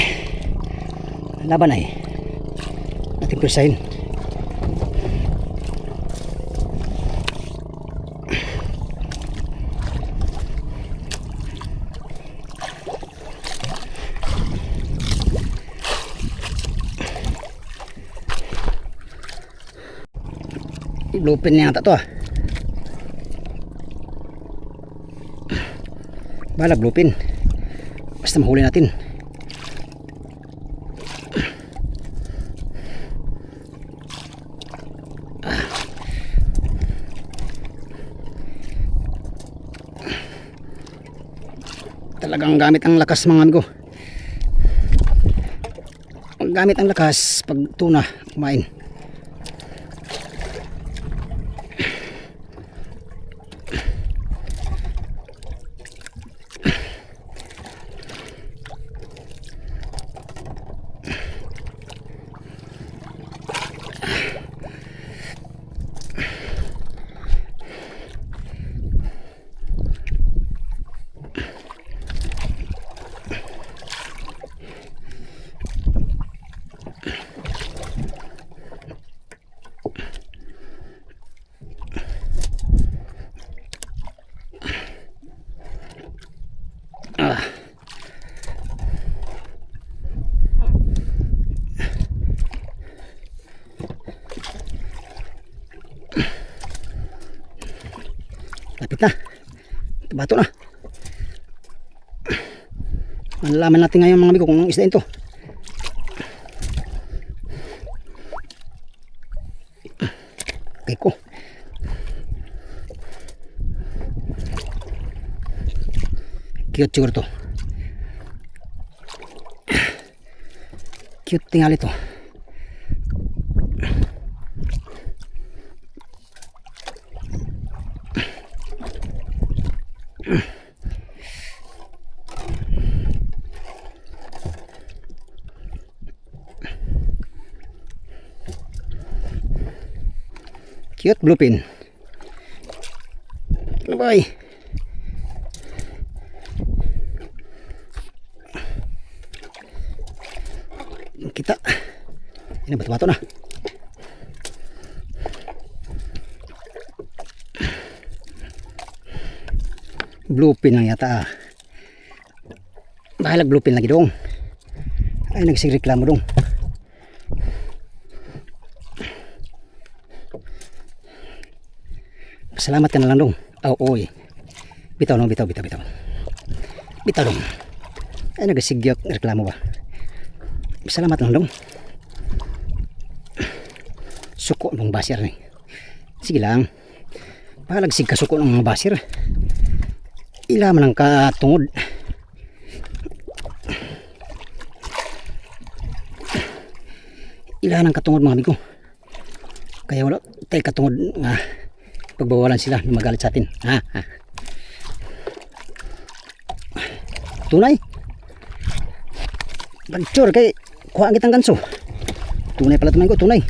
laban ay. Natin persahin. Bluepin niya ata to ah. Bahala bluepin. Basta mahuli natin. Talagang gamit ang lakas mga amigo. Gamit ang lakas pag tuna kumain. Lapit na. Bato na. Malalaman natin ngayon mga amigo kung anong isda ito. Okay ko. Cute siguro to. Cute tingali to. Cute bluefin. Ano ba eh? Kita. Ini bato-bato na. Bluefin lang yata. Bahalag bluefin lagi dong. Ay nagsigreklamo dong. Salamat ka na lang dong. Oy. Bitaw dong, bitaw. Bitaw dong. Ay nagsigyak reklamo ba? Salamat lang dong. Suko ng basir ni. Sige lang. Palagsig ka suko ng basir. Ilaman ang katungod. Ilahan ang katungod mga amigo. Kaya wala tayo katungod nga pagbawalan sila na magalit sa atin. Tunay. Bansur kay kuha kitang ganso. Tunay pala tumain ko, tunay.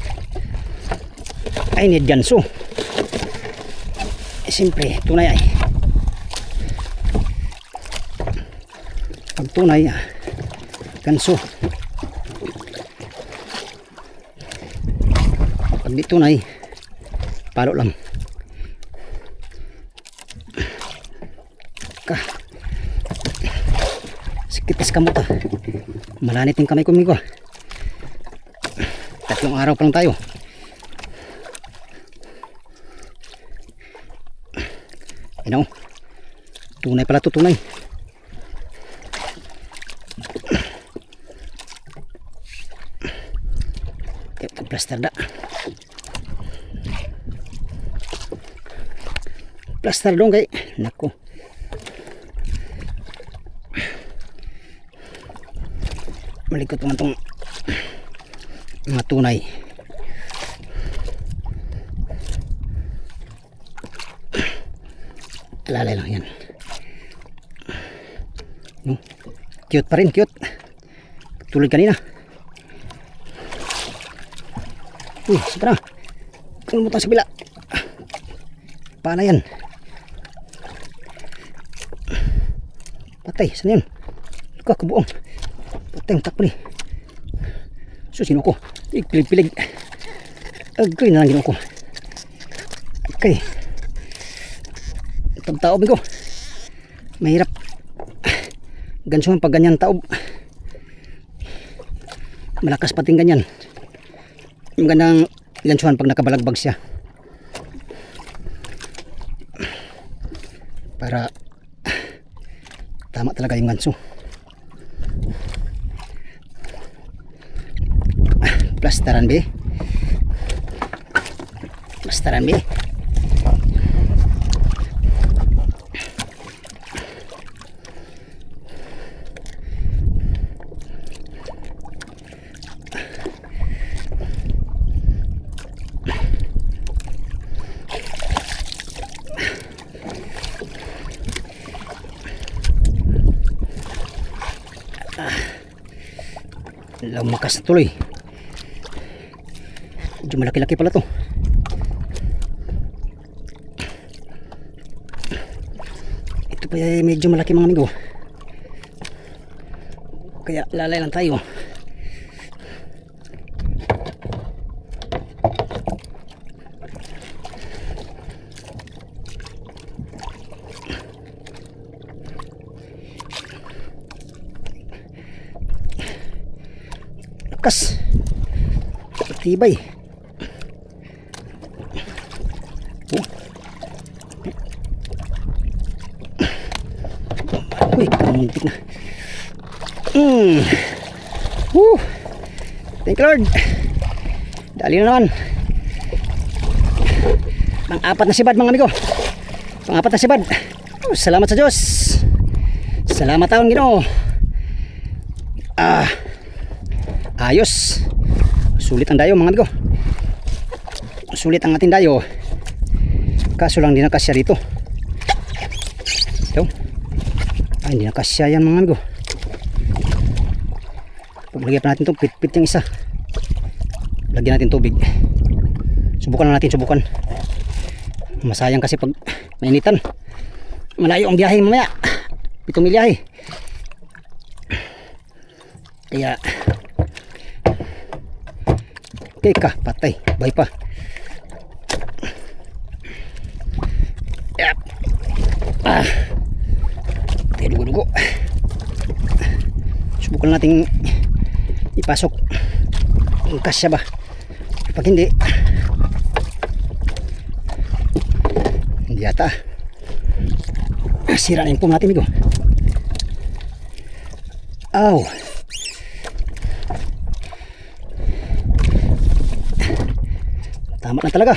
I need ganso. Siyempre, tunay ay. Pag tunay, ganso. Pag di tunay, palo lang. Sikitas kamot ah. Malanit yung kamay ko migo. 3 araw pa lang tayo. Ano? Tunay pala to, tunay. Ito plaster da. Plaster dong kay. Nako. Malikot naman tong mga tunay. Alalay lang yan. No? Cute pa rin, cute. Tulad kanina. Saan na? Kalimutan sa bila. Paano yan? Patay, saan yan? Kabuong. Patay ang takpo ni. So, sino ko? Pilig-pilig. Agay na lang ginawa ko. Okay. Pagtaob ko. Mahirap. Gansuhan pag ganyan taob. Malakas pating ganyan. Yung gandang gansuhan pag nakabalagbag siya. Para tama talaga yung ganso. Plasteran be. Plasteran be. Lumakas na tuloy. Medyo malaki-laki pala to. Ito pa medyo malaki mga amigo. Kaya lalay lang tayo. Lakas. Tibay. Uy, kamuntik na. Thank you Lord. Dali na naman. Pang-apat na sibad mga amigo. Pang-apat na sibad. Salamat sa Diyos. Salamat taon Ginoo. Ayos. Sulit ang dayo mga amigo. Sulit ang ating dayo. Kaso lang di nakasya dito. Ito. Ay, hindi nakasya yan mga amigo. Paglagyan pa natin ito, pit-pit yung isa. Lagyan natin tubig. Subukan na natin, subukan. Masayang kasi pag mainitan. Malayo ang biyahe mamaya. 7 milyahe. Kaya okay ka, patay. Bay pa. Yep. Tayo dugo-dugo. Subukan natin ipasok. Kasya ba? Pag hindi yata sira na yung pum natin amigo. Aw. Tama na talaga.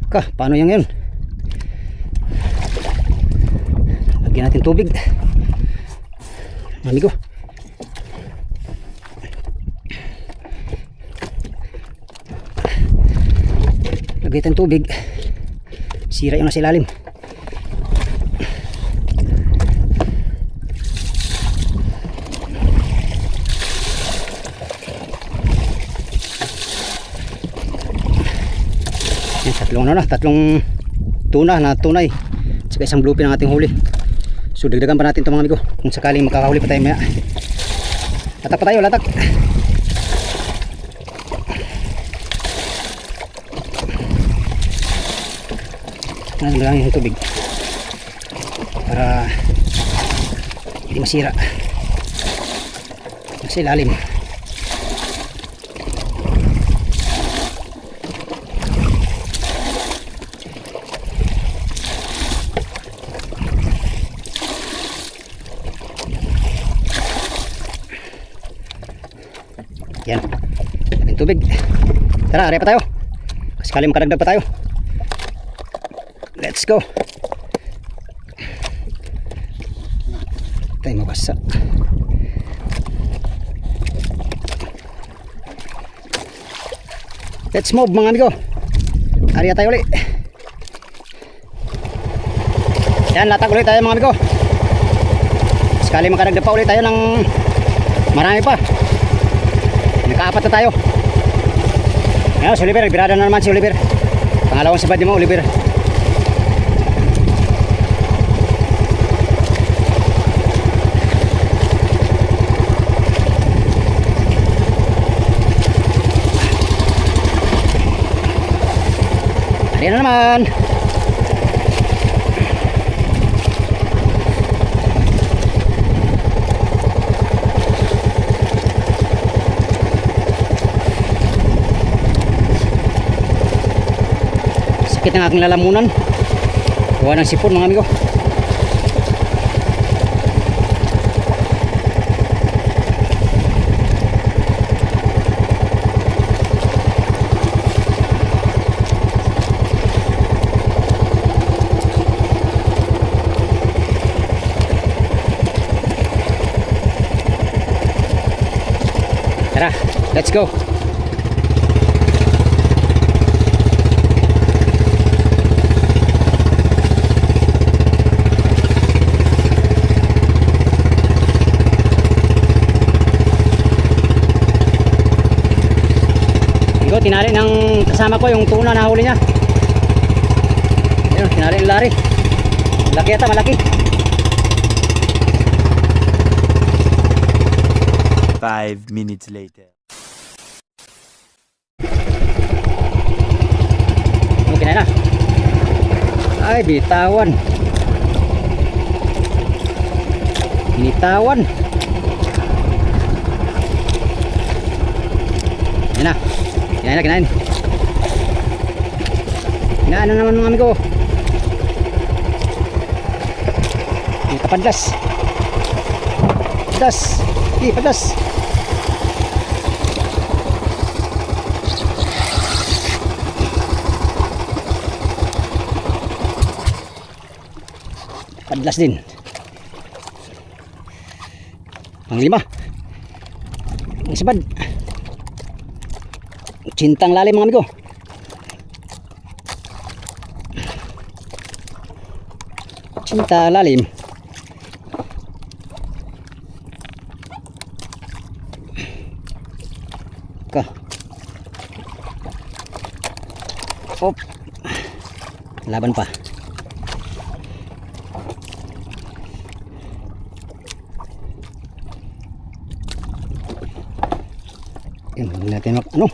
Paano yan ngayon? Lagyan natin tubig amigo. Lagyan natin tubig. Sira yung nasa ilalim. Tatlong tuna na tunay saka isang bluefin ang ating huli. So dagdagan pa natin ito mga amigo kung sakaling makakahuli pa tayo maya. Latak pa tayo, latak. Nagdagan yung tubig para hindi masira kasi lalim. Yan, yung tubig. Tara, are pa tayo. Sakali makadagdag pa tayo. Let's go. Tayo mabasa. Let's move mga amigo. Ariya tayo ulit. Yan, latag ulit tayo mga amigo. Sekali makadagdag pa ulit tayo ng marami pa. Nakaapat na tayo. Ayan, si Oliver, birada na naman si Oliver. Pangalawang sabad mo, Oliver. Ayan na naman. Sakit ng aking lalamunan. Gawa ng sipon mga amigo. Tara, let's go. Tinali ng kasama ko yung tuna na huli niya. Ayun, tinali yung lari. Laki yata, malaki. 5 minutes later. Okay na. Ay, binitawan. Binitawan. Yan na. Kinain na, kinain. Kinain na naman mga amigo. Ito, padlas. Padlas. Padlas. Padlas din. Panglima. Ang sabad. Cintang lalim mga amigo. Cinta lalim. Ka. Op. Laban pa. Yan, hindi natin ano.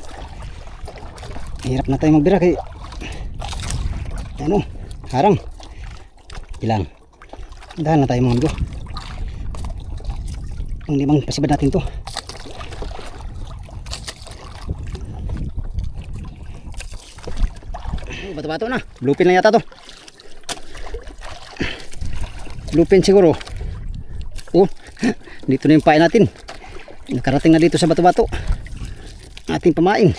Hirap na tayo magbira kay ano, harang. Ilang. Dahan na tayo mga amigo. Ang limang pasibad natin to. Bato-bato na. Bluepin na yata to. Bluepin siguro. Oh, dito na yung pain natin. Nakarating na dito sa bato-bato. Ating pamain.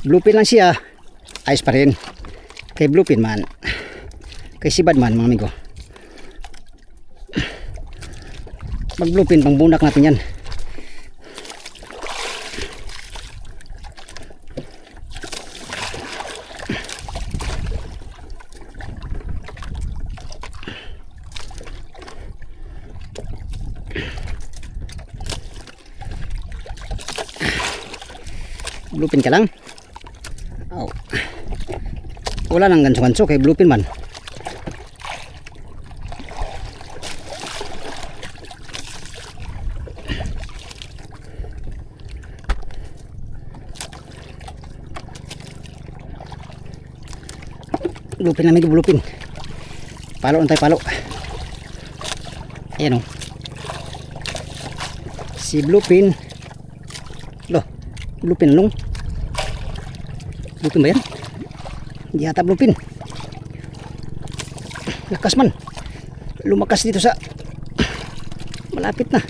Bluepin lang siya, ayos pa rin. Kay bluepin man, kay sibad man mga amigo. Mag bluepin, pang bunak natin yan. Bluepin ka lang. Oh. Wala nang ganso-ganso kay bluepin man. Bluepin namin, bluepin. Palo tayo, palo. Ayan o. Si bluepin. Loh, bluepin long. Bluepin ba yan? Hindi yata bluepin. Lakas man. Lumakas dito sa malapit na.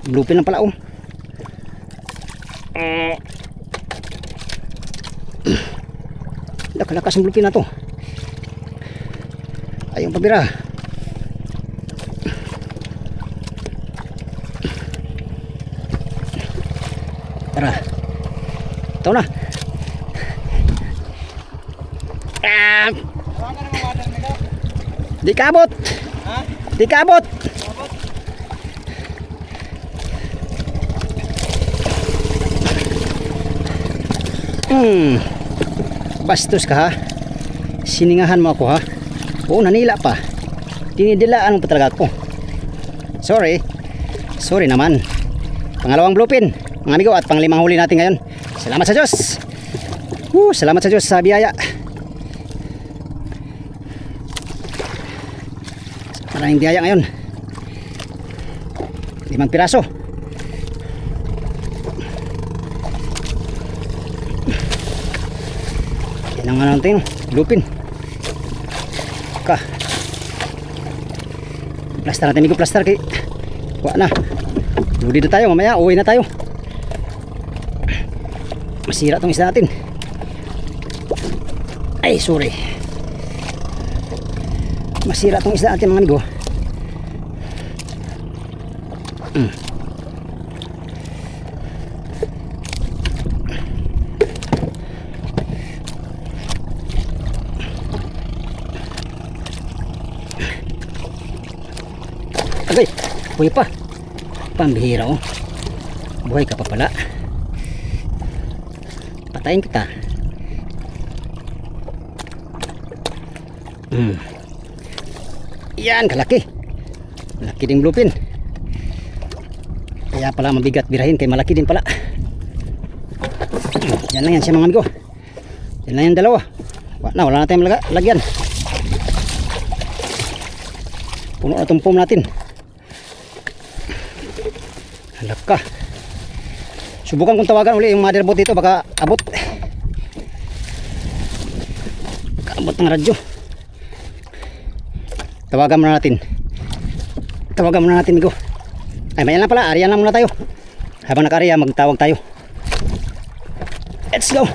Bluepin lang pala oh. Lakas ang bluepin na to. Ayun pabira. Tara. Ito na. Di kabot. Di kabot. Bastos ka ha. Siningahan mo ako ha. Oo, nanila pa. Dinidilaan mo pa talaga ako. Sorry. Sorry naman. Pangalawang bluepin, mga amigo, at panglimang huli natin ngayon. Salamat sa Diyos. Salamat sa Diyos sa biyaya. Maraming biyaya ngayon. 5 piraso. Yan ang natin, bluepin. Plaster natin, amigo, plaster kay kuha na. Ludi na tayo, mamaya uwi na tayo. Masira tong isda natin. Ay, sorry. Masira tong isda natin, mga amigo. Agay, buhay pa. Pambihira oh. Buhay ka pa pala. Patayin kita. Yan, kalaki. Malaki ding bluepin. Kaya pala mabigat birahin, kay malaki din pala. Yan lang yan siya, mga amigo. Yan lang yung dalawa. Wala na tayong lagyan. Puno na itong foam natin. Halap ka. Subukan kong tawagan uli yung motherboard dito, baka abot. Baka abot ng radyo. Tawagan muna natin. Migo. Ay, mayan lang pala, ariyan lang muna tayo. Habang naka-ariya, magtawag tayo. Let's go.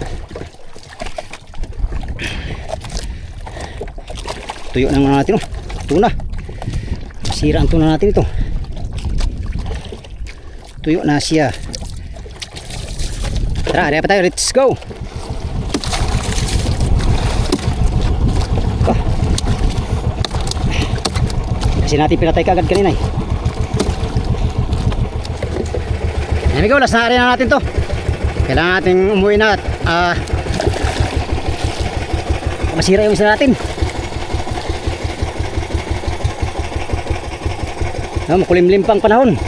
Tuyo na muna natin oh. Tuna. Sira ang tuna natin ito. Tuyo na siya. Tara, ariya pa tayo. Let's go. Kasi natin pinatay kagad kanina eh. Amigo, last na area na natin to. Kailangan natin umuwi na at masira yung isa natin. Makulimlim pang panahon.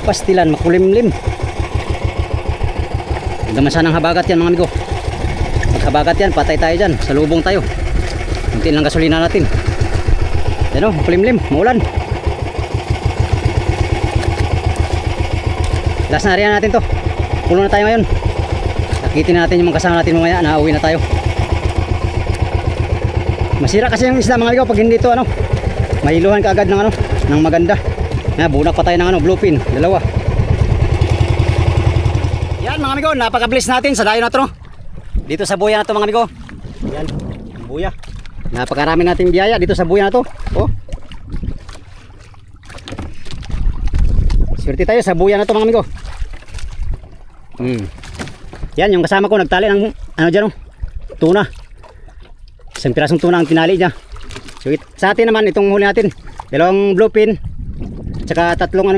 Pastilan, makulimlim. Hanggang sanang habagat yan, mga amigo. Pag habagat yan, patay tayo dyan. Salubong tayo. Kunti lang gasolina natin. Yan o, makulimlim, maulan. Last na area natin to. Puno na tayo ngayon. Nakitin natin yung mga kasama natin mamaya na uwi na tayo. Masira kasi yung isda, mga amigo, pag hindi to mahiluhan ka agad ng ng maganda. Bunak pa tayo ng bluepin, dalawa. Yan, mga amigo, napaka-bless natin sa dayo na to. Dito sa buya na to, mga amigo. Yan, buya. Napakarami nating biyaya dito sa buya na to. Oh. Swerte tayo sa buya na to, mga amigo. Yan, yung kasama ko nagtali ng dyan tuna. Isang pirasong tuna ang tinali niya. So sa atin naman itong huli natin, dalawang bluepin, tsaka tatlong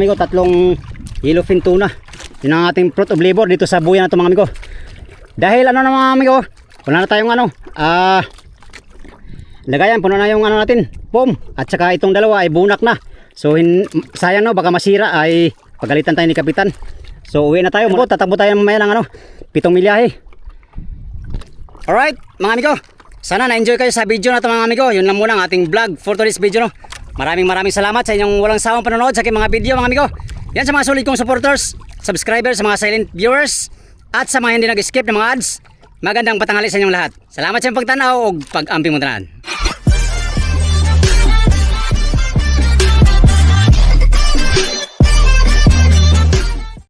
yellowfin tuna. Yun ang ating fruit of labor dito sa buya na to, mga amigo. Dahil na mga amigo, wala na tayong lagayan, puno na yung natin, foam. At saka itong dalawa ay bunak na. So sayang baka masira, ay pagalitan tayo ni Kapitan. So uwi na tayo. Tatakbo tayo mamaya ng 7 milyahe. Alright, mga amigo, sana na-enjoy kayo sa video na ito, mga amigo. Yun lang muna ang ating vlog for today's video Maraming salamat sa inyong walang sawang panonood sa aking mga video, mga amigo. Yan sa mga sulit kong supporters, subscribers, sa mga silent viewers, at sa mga hindi nag-skip ng mga ads. Magandang patanghali sa inyong lahat. Salamat sa inyong pagtanaw o pag-amping mo tanan.